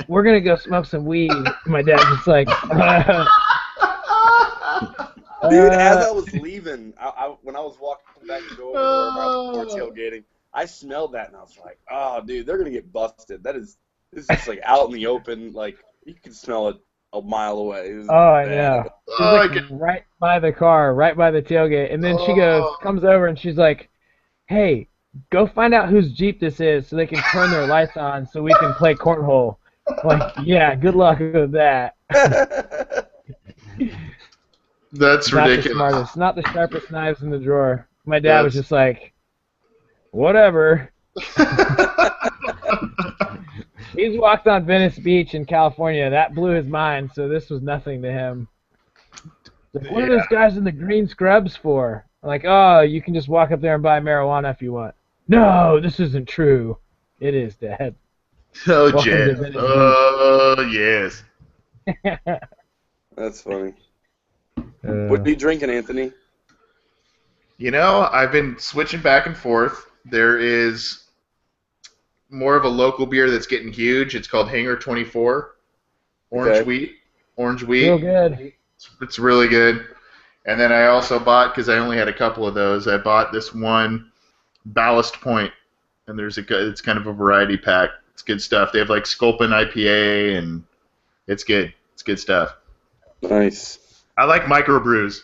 [SPEAKER 12] We're gonna go smoke some weed." My dad's just like,
[SPEAKER 13] Dude, as I was leaving, when I was walking back to go over before tailgating, I smelled that and I was like, "Oh, dude, they're gonna get busted." This is just out in the open, you can smell it a mile away.
[SPEAKER 12] I know. It was right by the car, right by the tailgate, and then she comes over and she's like, "Hey, go find out whose Jeep this is so they can turn their lights on so we can play cornhole." Yeah, good luck with that.
[SPEAKER 6] That's
[SPEAKER 12] not
[SPEAKER 6] ridiculous.
[SPEAKER 12] The smartest, not the sharpest knives in the drawer. My dad was just like, "Whatever." He's walked on Venice Beach in California. That blew his mind, so this was nothing to him. Like, what are those guys in the green scrubs for? Like, oh, you can just walk up there and buy marijuana if you want. No, this isn't true. It is, Dad.
[SPEAKER 6] Oh,
[SPEAKER 12] Welcome to
[SPEAKER 6] Jed.
[SPEAKER 12] Venice
[SPEAKER 6] Oh, yes.
[SPEAKER 13] That's funny. What are you drinking, Anthony?
[SPEAKER 6] You know, I've been switching back and forth. There is more of a local beer that's getting huge. It's called Hangar 24. Orange wheat.
[SPEAKER 12] Real good.
[SPEAKER 6] It's really good. And then I also bought, because I only had a couple of those, I bought this one Ballast Point. And it's kind of a variety pack. It's good stuff. They have like Sculpin IPA, and it's good. It's good stuff.
[SPEAKER 13] Nice.
[SPEAKER 6] I like microbrews.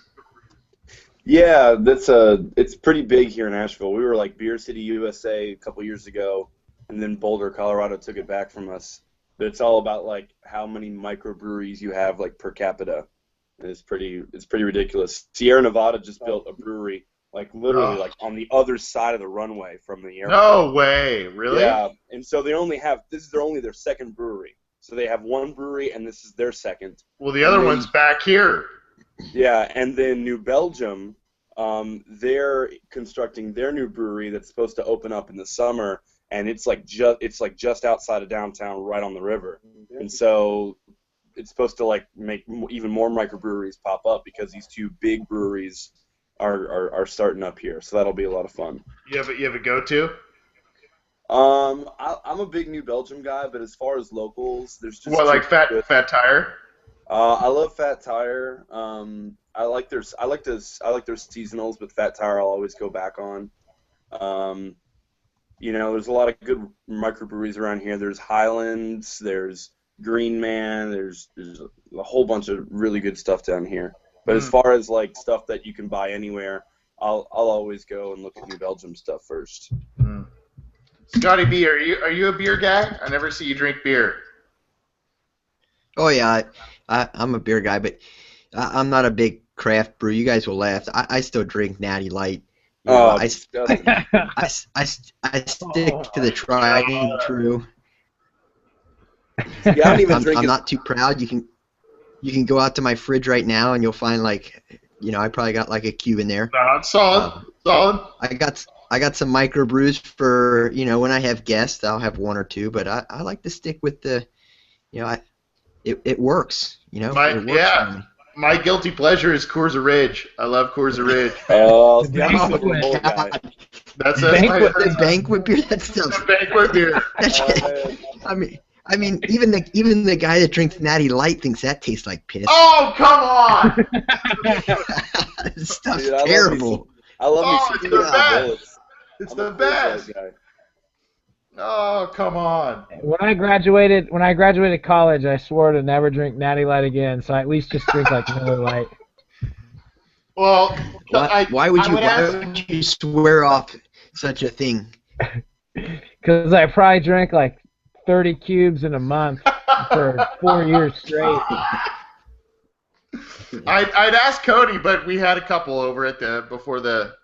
[SPEAKER 13] Yeah, it's pretty big here in Asheville. We were like Beer City, USA a couple years ago, and then Boulder, Colorado took it back from us. But it's all about like how many microbreweries you have like per capita. And it's pretty ridiculous. Sierra Nevada just built a brewery like literally like on the other side of the runway from the airport.
[SPEAKER 6] No way, really?
[SPEAKER 13] Yeah, and so this is only their second brewery. So they have one brewery, and this is their second.
[SPEAKER 6] Well, the other one's back here.
[SPEAKER 13] Yeah, and then New Belgium, they're constructing their new brewery that's supposed to open up in the summer, and it's like just outside of downtown, right on the river. And so it's supposed to like make even more microbreweries pop up because these two big breweries are starting up here. So that'll be a lot of fun.
[SPEAKER 6] You have a go-to?
[SPEAKER 13] I'm a big New Belgium guy, but as far as locals, there's just
[SPEAKER 6] like Fat Tire.
[SPEAKER 13] I love Fat Tire. I like their seasonals, but Fat Tire I'll always go back on. There's a lot of good microbreweries around here. There's Highlands, there's Green Man, there's a whole bunch of really good stuff down here. But as far as like stuff that you can buy anywhere, I'll always go and look at New Belgium stuff first.
[SPEAKER 6] Scotty B, are you a beer guy? I never see you drink beer.
[SPEAKER 7] Oh yeah, I'm a beer guy, but I'm not a big craft brew. You guys will laugh. I still drink Natty Light. I stick to the tried and true.
[SPEAKER 13] Yeah, I don't even drink
[SPEAKER 7] I'm not too proud. You can go out to my fridge right now and you'll find like, I probably got like a cube in there.
[SPEAKER 6] Solid.
[SPEAKER 7] I got some microbrews for, when I have guests, I'll have one or two, but I like to stick with the, it works, it works for me.
[SPEAKER 6] My guilty pleasure is Coors Ridge. I love Coors Ridge.
[SPEAKER 13] Oh,
[SPEAKER 6] that's
[SPEAKER 7] the banquet beer. That stuff.
[SPEAKER 6] The banquet beer.
[SPEAKER 7] I mean, even the guy that drinks Natty Light thinks that tastes like piss.
[SPEAKER 6] Oh, come on!
[SPEAKER 7] This stuff's terrible.
[SPEAKER 13] I love
[SPEAKER 6] it's the best. It's the best. Oh, come on.
[SPEAKER 12] When I graduated college, I swore to never drink Natty Light again, so I at least just drink like Miller Lite.
[SPEAKER 6] Well,
[SPEAKER 7] why would you swear off such a thing?
[SPEAKER 12] Because I probably drank like 30 cubes in a month for 4 years straight.
[SPEAKER 6] I'd ask Cody, but we had a couple over before the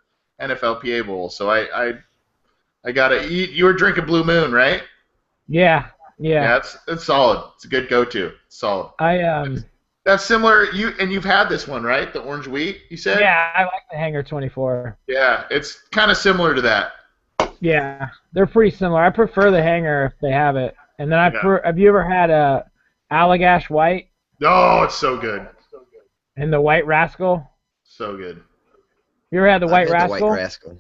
[SPEAKER 6] NFLPA Bowl, so I gotta eat. You were drinking Blue Moon, right?
[SPEAKER 12] Yeah.
[SPEAKER 6] Yeah, it's solid. It's a good go-to. It's solid. That's similar. You've had this one, right? The orange wheat, you said?
[SPEAKER 12] Yeah, I like the Hangar 24.
[SPEAKER 6] Yeah, it's kind of similar to that.
[SPEAKER 12] Yeah, they're pretty similar. I prefer the Hangar if they have it. And then have you ever had a Allagash White?
[SPEAKER 6] Oh, it's so good.
[SPEAKER 12] And the White Rascal?
[SPEAKER 6] So good.
[SPEAKER 12] You ever had the White Rascal?
[SPEAKER 7] The White Rascal.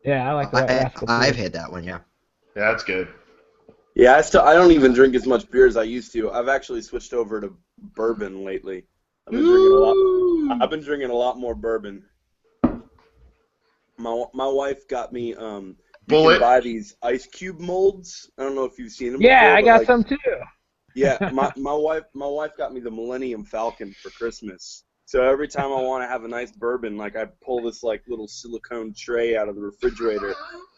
[SPEAKER 12] Yeah, I like the White Rascal.
[SPEAKER 7] I've had that one, yeah.
[SPEAKER 6] Yeah, that's good.
[SPEAKER 13] Yeah, I don't even drink as much beer as I used to. I've actually switched over to bourbon lately. I've been drinking a lot more bourbon. My wife got me you can buy these ice cube molds. I don't know if you've seen them.
[SPEAKER 12] Yeah,
[SPEAKER 13] before,
[SPEAKER 12] I got some too.
[SPEAKER 13] Yeah, my wife got me the Millennium Falcon for Christmas. So every time I want to have a nice bourbon, like I pull this like little silicone tray out of the refrigerator,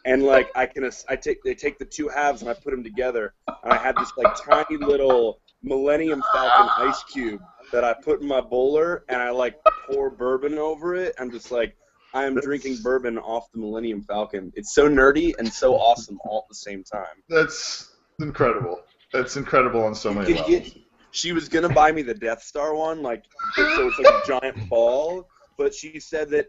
[SPEAKER 13] and like they take the two halves and I put them together, and I had this like tiny little Millennium Falcon ice cube that I put in my bowler, and I like pour bourbon over it. I'm just like, I am drinking bourbon off the Millennium Falcon. It's so nerdy and so awesome all at the same time.
[SPEAKER 6] That's incredible. That's incredible on so many levels.
[SPEAKER 13] she was gonna buy me the Death Star one, like so it's like a giant ball. But she said that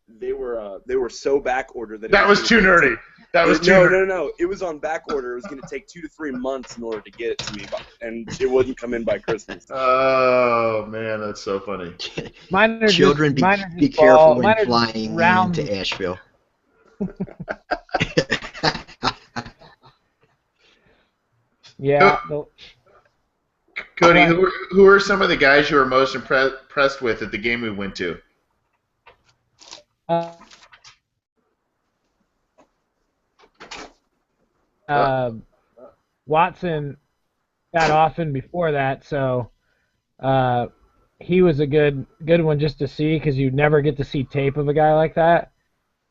[SPEAKER 13] they were so back ordered
[SPEAKER 6] that was too nerdy. That was too nerdy.
[SPEAKER 13] No. It was on back order. It was going to take 2 to 3 months in order to get it to me, and it wouldn't come in by Christmas.
[SPEAKER 6] Oh man, that's so funny.
[SPEAKER 7] Children, be careful when flying into Asheville.
[SPEAKER 12] Yeah.
[SPEAKER 6] Cody, who are some of the guys you were most impressed with at the game we went to?
[SPEAKER 12] Watson got Austin before that, so he was a good one just to see because you never get to see tape of a guy like that.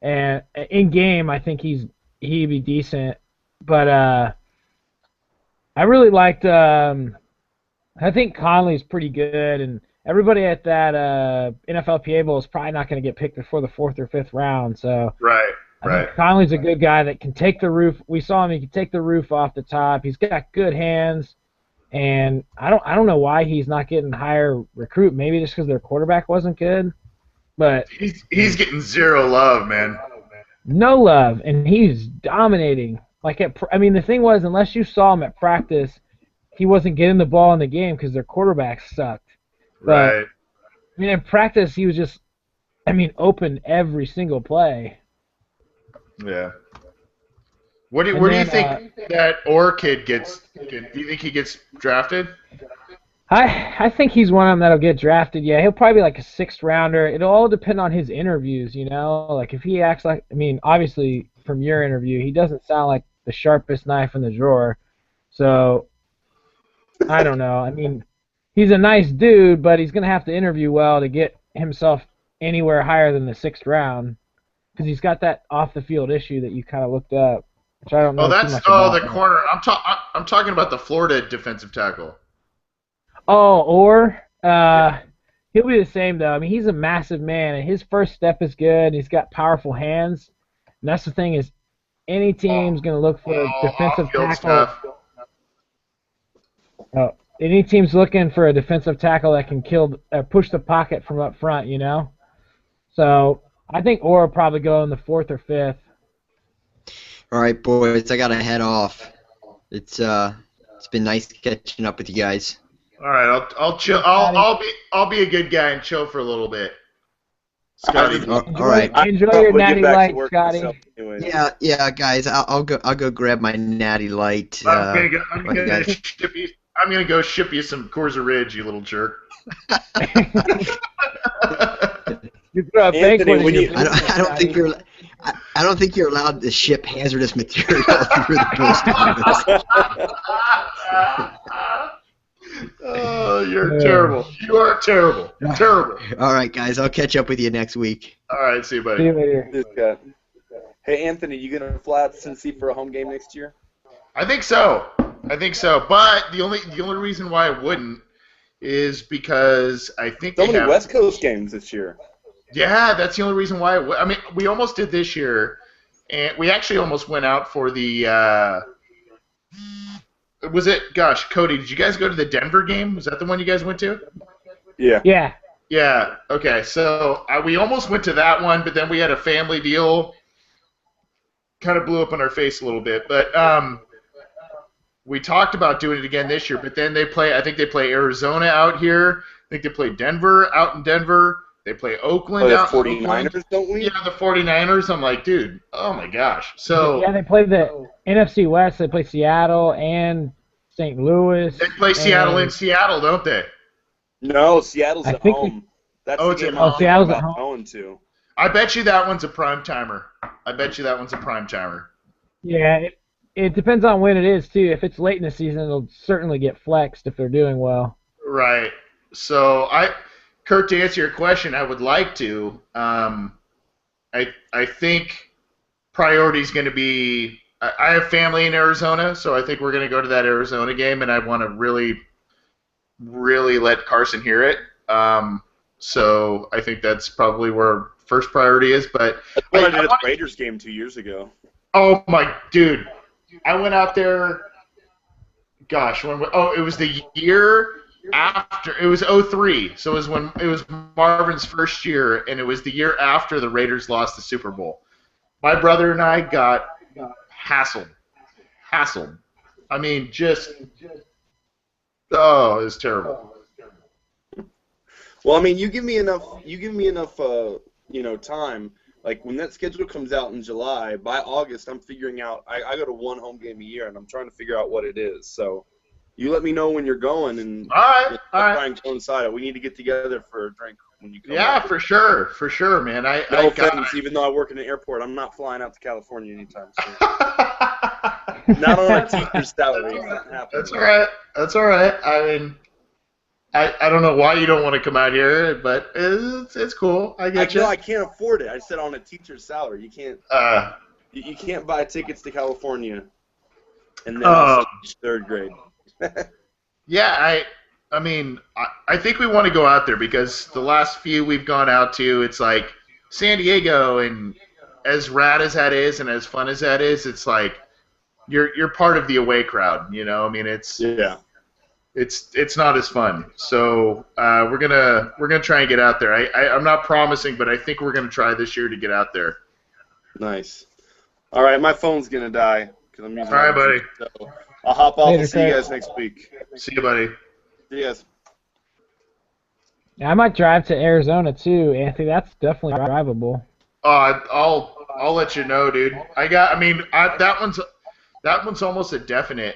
[SPEAKER 12] And in game, I think he'd be decent, but I really liked. I think Conley's pretty good, and everybody at that NFLPA Bowl is probably not going to get picked before the 4th or 5th round. So
[SPEAKER 6] right.
[SPEAKER 12] I think Conley's a good guy that can take the roof. We saw him; he can take the roof off the top. He's got good hands, and I don't know why he's not getting higher recruit. Maybe just because their quarterback wasn't good, but
[SPEAKER 6] he's getting zero love, man.
[SPEAKER 12] No love, and he's dominating. Like the thing was, unless you saw him at practice, he wasn't getting the ball in the game because their quarterback sucked.
[SPEAKER 6] Right.
[SPEAKER 12] But, in practice, he was just, open every single play.
[SPEAKER 6] Yeah. Where do you think that Orr kid gets? Do you think he gets drafted?
[SPEAKER 12] I think he's one of them that'll get drafted. Yeah, he'll probably be like a 6th rounder. It'll all depend on his interviews, Like if he acts like, obviously from your interview, he doesn't sound like the sharpest knife in the drawer. So I don't know. He's a nice dude, but he's gonna have to interview well to get himself anywhere higher than the 6th round. Because he's got that off-the-field issue that you kind of looked up, which I don't know.
[SPEAKER 6] The corner. I'm talking about the Florida defensive tackle.
[SPEAKER 12] Oh, or he'll be the same though. He's a massive man, and his first step is good. And he's got powerful hands, and that's the thing is, any team's gonna look for a defensive tackle. Any team's looking for a defensive tackle that can push the pocket from up front, So. I think Orr will probably go in the 4th or 5th.
[SPEAKER 7] All right, boys, I gotta head off. It's been nice catching up with you guys.
[SPEAKER 6] All right, I'll chill. I'll be a good guy and chill for a little bit. Scotty.
[SPEAKER 7] All right.
[SPEAKER 12] Enjoy your natty light, Scotty.
[SPEAKER 7] Yeah, guys. I'll go grab my natty light.
[SPEAKER 6] I'm gonna go ship you some Coors Ridge, you little jerk.
[SPEAKER 7] Anthony, I don't think you're allowed to ship hazardous material through the post office.
[SPEAKER 6] Oh, you're terrible. You are terrible. Terrible.
[SPEAKER 7] All right, guys. I'll catch up with you next week.
[SPEAKER 6] All right. See you, buddy.
[SPEAKER 12] See you later.
[SPEAKER 13] Hey, Anthony, you gonna fly out to Tennessee for a home game next year?
[SPEAKER 6] I think so. But the only reason why I wouldn't is because I think
[SPEAKER 13] so many West Coast games this year.
[SPEAKER 6] Yeah, that's the only reason why. We almost did this year, and we actually almost went out for the. Cody, did you guys go to the Denver game? Was that the one you guys went to?
[SPEAKER 13] Yeah.
[SPEAKER 12] Yeah.
[SPEAKER 6] Yeah. Okay. So we almost went to that one, but then we had a family deal. Kind of blew up in our face a little bit, but we talked about doing it again this year. But then I think they play Arizona out here. I think they play Denver out in Denver. They play Oakland out
[SPEAKER 13] in Oakland. 49ers, don't we?
[SPEAKER 6] Yeah, the 49ers. I'm like, dude, oh my gosh. So
[SPEAKER 12] yeah, they play the NFC West. They play Seattle and St. Louis.
[SPEAKER 6] They play Seattle in Seattle, don't they?
[SPEAKER 13] No, Seattle's at home.
[SPEAKER 6] That's
[SPEAKER 13] the game I'm
[SPEAKER 12] Seattle's at home.
[SPEAKER 13] going to.
[SPEAKER 6] I bet you that one's a prime timer.
[SPEAKER 12] Yeah, it depends on when it is too. If it's late in the season, it'll certainly get flexed if they're doing well.
[SPEAKER 6] Right. So Kurt, to answer your question, I would like to. I think priority is going to be. I have family in Arizona, so I think we're going to go to that Arizona game, and I want to really, really let Carson hear it. So I think that's probably where first priority is. But
[SPEAKER 13] I did at the Raiders game 2 years ago.
[SPEAKER 6] Oh my dude, I went out there. gosh, it was the year after. It was 03, so it was Marvin's first year, and it was the year after the Raiders lost the Super Bowl. My brother and I got hassled. I mean, it was terrible.
[SPEAKER 13] Well, I mean, you give me enough, time. Like when that schedule comes out in July, by August, I'm figuring out. I go to one home game a year, and I'm trying to figure out what it is. So, you let me know when you're going, and
[SPEAKER 6] all right.
[SPEAKER 13] Try and coincide it. We need to get together for a drink when you come.
[SPEAKER 6] Yeah, for sure, man.
[SPEAKER 13] No offense, even though I work in an airport, I'm not flying out to California anytime soon. Not on a teacher's salary. It's not happening.
[SPEAKER 6] That's all right. I mean, I don't know why you don't want to come out here, but it's cool. I get you.
[SPEAKER 13] No, I can't afford it. I said on a teacher's salary. You can't. You can't buy tickets to California, and then also teach third grade.
[SPEAKER 6] Yeah, I mean, I think we want to go out there because the last few we've gone out to, it's like San Diego, and as rad as that is and as fun as that is, it's like you're part of the away crowd. You know, I mean, it's not as fun. So we're gonna try and get out there. I'm not promising, but I think we're gonna try this year to get out there.
[SPEAKER 13] Nice. All right, my phone's gonna die because I'm using.
[SPEAKER 6] All right, buddy.
[SPEAKER 13] So I'll hop off and see you guys next week.
[SPEAKER 6] See you, buddy.
[SPEAKER 13] See you guys.
[SPEAKER 12] Yeah, I might drive to Arizona too, Anthony. That's definitely drivable.
[SPEAKER 6] I'll let you know, dude. That one's almost a definite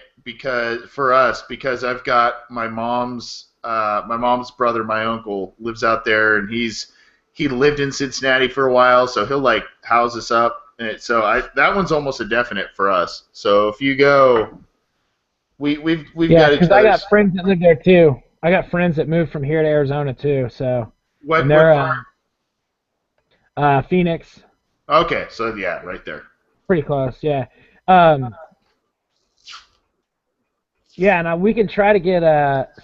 [SPEAKER 6] for us because I've got my mom's brother, my uncle, lives out there, and he lived in Cincinnati for a while, so he'll like house us up. And that one's almost a definite for us. So if you go, we've got each other.
[SPEAKER 12] I got friends that live there too. I got friends that moved from here to Arizona too. So
[SPEAKER 6] what
[SPEAKER 12] Phoenix.
[SPEAKER 6] Okay, so yeah, right there.
[SPEAKER 12] Pretty close, yeah. Yeah, now we can try to get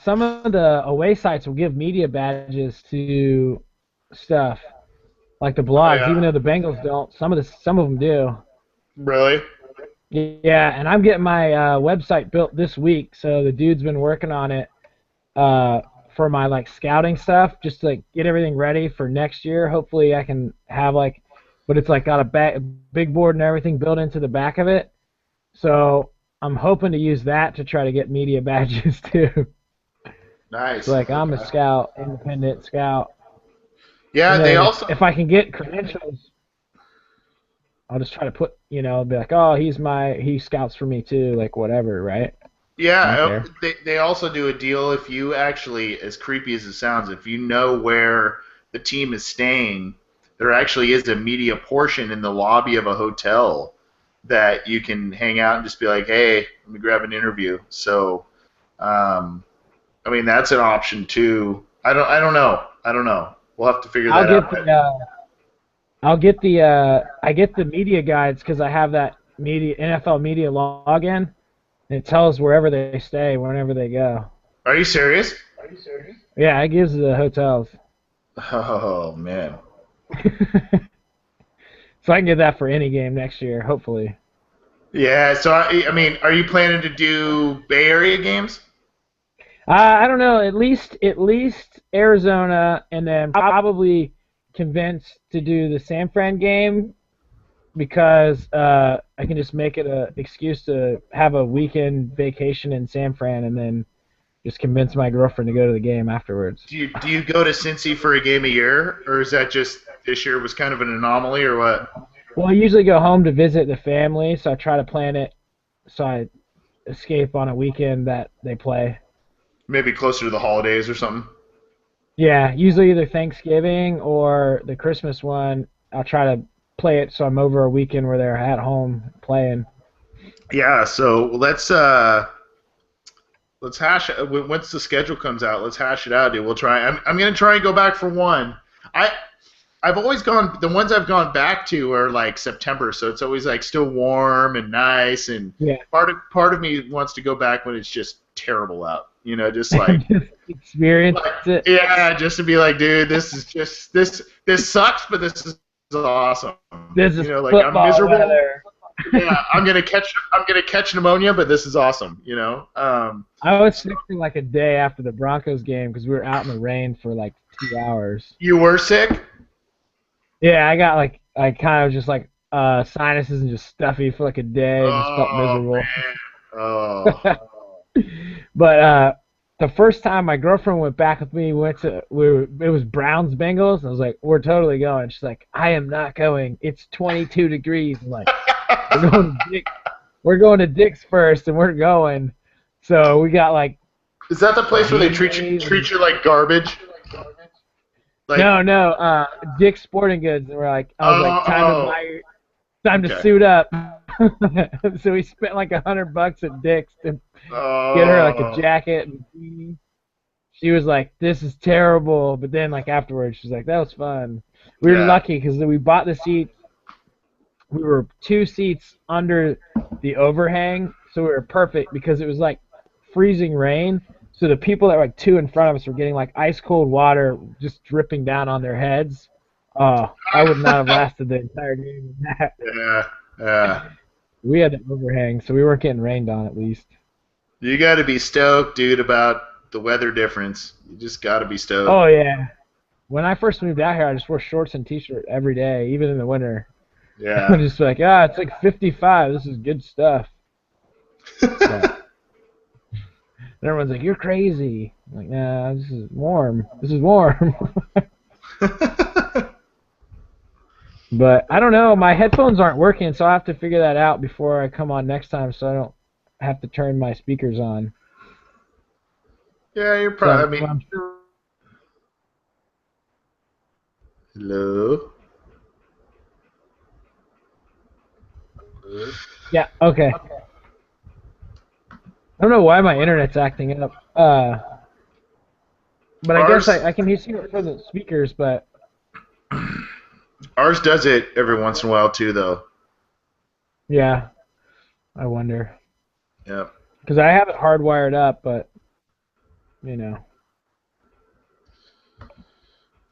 [SPEAKER 12] some of the away sites will give media badges to stuff, like the blogs, even though the Bengals don't. Some of them do.
[SPEAKER 6] Really?
[SPEAKER 12] Yeah, and I'm getting my website built this week, so the dude's been working on it for my like scouting stuff, just to like, get everything ready for next year. Hopefully, I can have but it's like got a big board and everything built into the back of it. So I'm hoping to use that to try to get media badges too.
[SPEAKER 6] Nice.
[SPEAKER 12] So, like I'm a scout, independent scout.
[SPEAKER 6] Yeah, they also.
[SPEAKER 12] If I can get credentials, I'll just try to put, be like, oh, he scouts for me too, like whatever, right?
[SPEAKER 6] Yeah, they also do a deal if you actually, as creepy as it sounds, if you know where the team is staying, there actually is a media portion in the lobby of a hotel that you can hang out and just be like, hey, let me grab an interview. So, that's an option too. I don't know. We'll have to figure that out.
[SPEAKER 12] I get the media guides because I have that NFL media login. And it tells wherever they stay, whenever they go.
[SPEAKER 6] Are you serious?
[SPEAKER 12] Yeah, it gives the hotels.
[SPEAKER 6] Oh, man.
[SPEAKER 12] So I can get that for any game next year, hopefully.
[SPEAKER 6] Yeah, so, are you planning to do Bay Area games?
[SPEAKER 12] I don't know, at least Arizona, and then probably convinced to do the San Fran game, because I can just make it an excuse to have a weekend vacation in San Fran and then just convince my girlfriend to go to the game afterwards.
[SPEAKER 6] Do you go to Cincy for a game a year, or is that just this year was kind of an anomaly, or what?
[SPEAKER 12] Well, I usually go home to visit the family, so I try to plan it so I escape on a weekend that they play.
[SPEAKER 6] Maybe closer to the holidays or something?
[SPEAKER 12] Yeah, usually either Thanksgiving or the Christmas one. I'll try to play it so I'm over a weekend where they're at home playing.
[SPEAKER 6] Yeah, so let's hash it. Once the schedule comes out, let's hash it out, dude. We'll try. I'm gonna try and go back for one. I've always gone. The ones I've gone back to are like September, so it's always like still warm and nice. And part of me wants to go back when it's just terrible out. Just like
[SPEAKER 12] just experience it.
[SPEAKER 6] Yeah, just to be like, dude, this is this sucks, but this is awesome.
[SPEAKER 12] This is
[SPEAKER 6] like
[SPEAKER 12] football
[SPEAKER 6] I'm miserable.
[SPEAKER 12] Weather.
[SPEAKER 6] Yeah, I'm gonna catch pneumonia, but this is awesome. You know.
[SPEAKER 12] I was sick for like a day after the Broncos game because we were out in the rain for like 2 hours.
[SPEAKER 6] You were sick?
[SPEAKER 12] Yeah, I got like I kind of just like sinuses and just stuffy for like a day and just felt miserable.
[SPEAKER 6] Man. Oh.
[SPEAKER 12] But the first time my girlfriend went back with me, it was Browns Bengals, and I was like, we're totally going. She's like, I am not going. It's 22 degrees. I'm like, we're going to Dick's first, and we're going. So we got like.
[SPEAKER 6] Is that the place where they treat you like garbage? Like,
[SPEAKER 12] No, Dick's Sporting Goods, and we're like, I was like, time to suit up. So we spent like $100 at Dick's to get her like a jacket and beanie. She was like, "This is terrible," but then like afterwards, she's like, "That was fun." We were lucky because we bought the seats. We were 2 seats under the overhang, so we were perfect because it was like freezing rain. So the people that were like 2 in front of us were getting like ice cold water just dripping down on their heads. I would not have lasted the entire game with that.
[SPEAKER 6] Yeah.
[SPEAKER 12] We had the overhang, so we weren't getting rained on at least.
[SPEAKER 6] You got to be stoked, dude, about the weather difference. You just got to be stoked.
[SPEAKER 12] Oh, yeah. When I first moved out here, I just wore shorts and T-shirt every day, even in the winter.
[SPEAKER 6] Yeah.
[SPEAKER 12] I'm just like, it's like 55. This is good stuff. And everyone's like, you're crazy. I'm like, nah, this is warm. This is warm. But I don't know. My headphones aren't working, so I have to figure that out before I come on next time, so I don't have to turn my speakers on.
[SPEAKER 6] Yeah, you're probably. Hello.
[SPEAKER 12] Yeah. Okay. I don't know why my internet's acting up. But I guess I can hear it for the speakers, but.
[SPEAKER 6] Ours does it every once in a while too, though.
[SPEAKER 12] Yeah, I wonder.
[SPEAKER 6] Yep.
[SPEAKER 12] Because I have it hardwired up, but you know.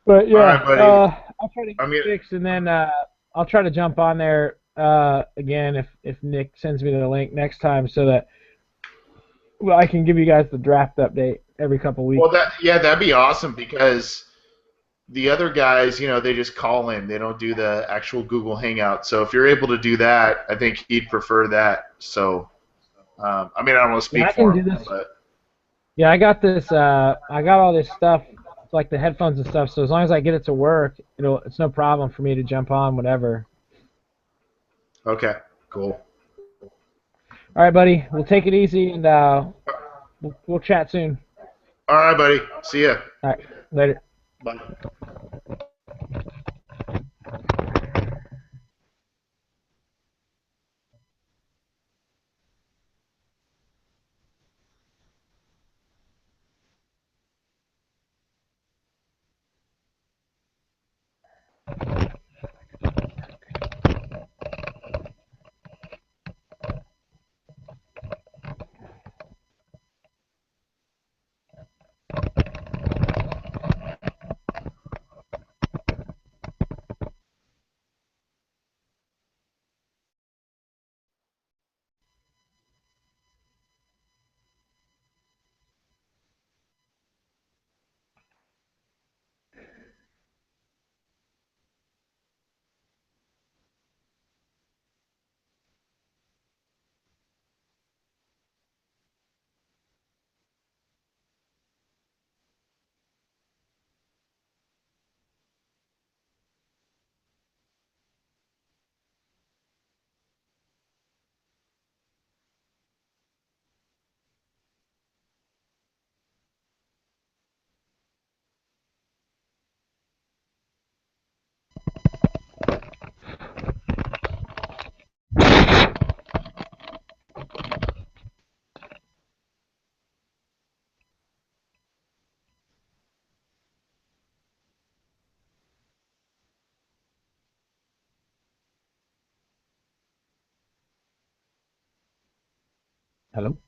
[SPEAKER 12] But yeah,
[SPEAKER 6] right, buddy.
[SPEAKER 12] I'll try to get fixed, and then I'll try to jump on there again if Nick sends me the link next time, so that I can give you guys the draft update every couple weeks.
[SPEAKER 6] Well, that'd be awesome because. The other guys, they just call in. They don't do the actual Google Hangout. So if you're able to do that, I think he'd prefer that. So, I don't want to speak for him, but
[SPEAKER 12] yeah, I got this. I got all this stuff, like the headphones and stuff. So as long as I get it to work, it's no problem for me to jump on whatever.
[SPEAKER 6] Okay, cool.
[SPEAKER 12] All right, buddy. We'll take it easy, and we'll chat soon.
[SPEAKER 6] All right, buddy. See ya.
[SPEAKER 12] All right, later.
[SPEAKER 6] Bye.
[SPEAKER 12] Hello?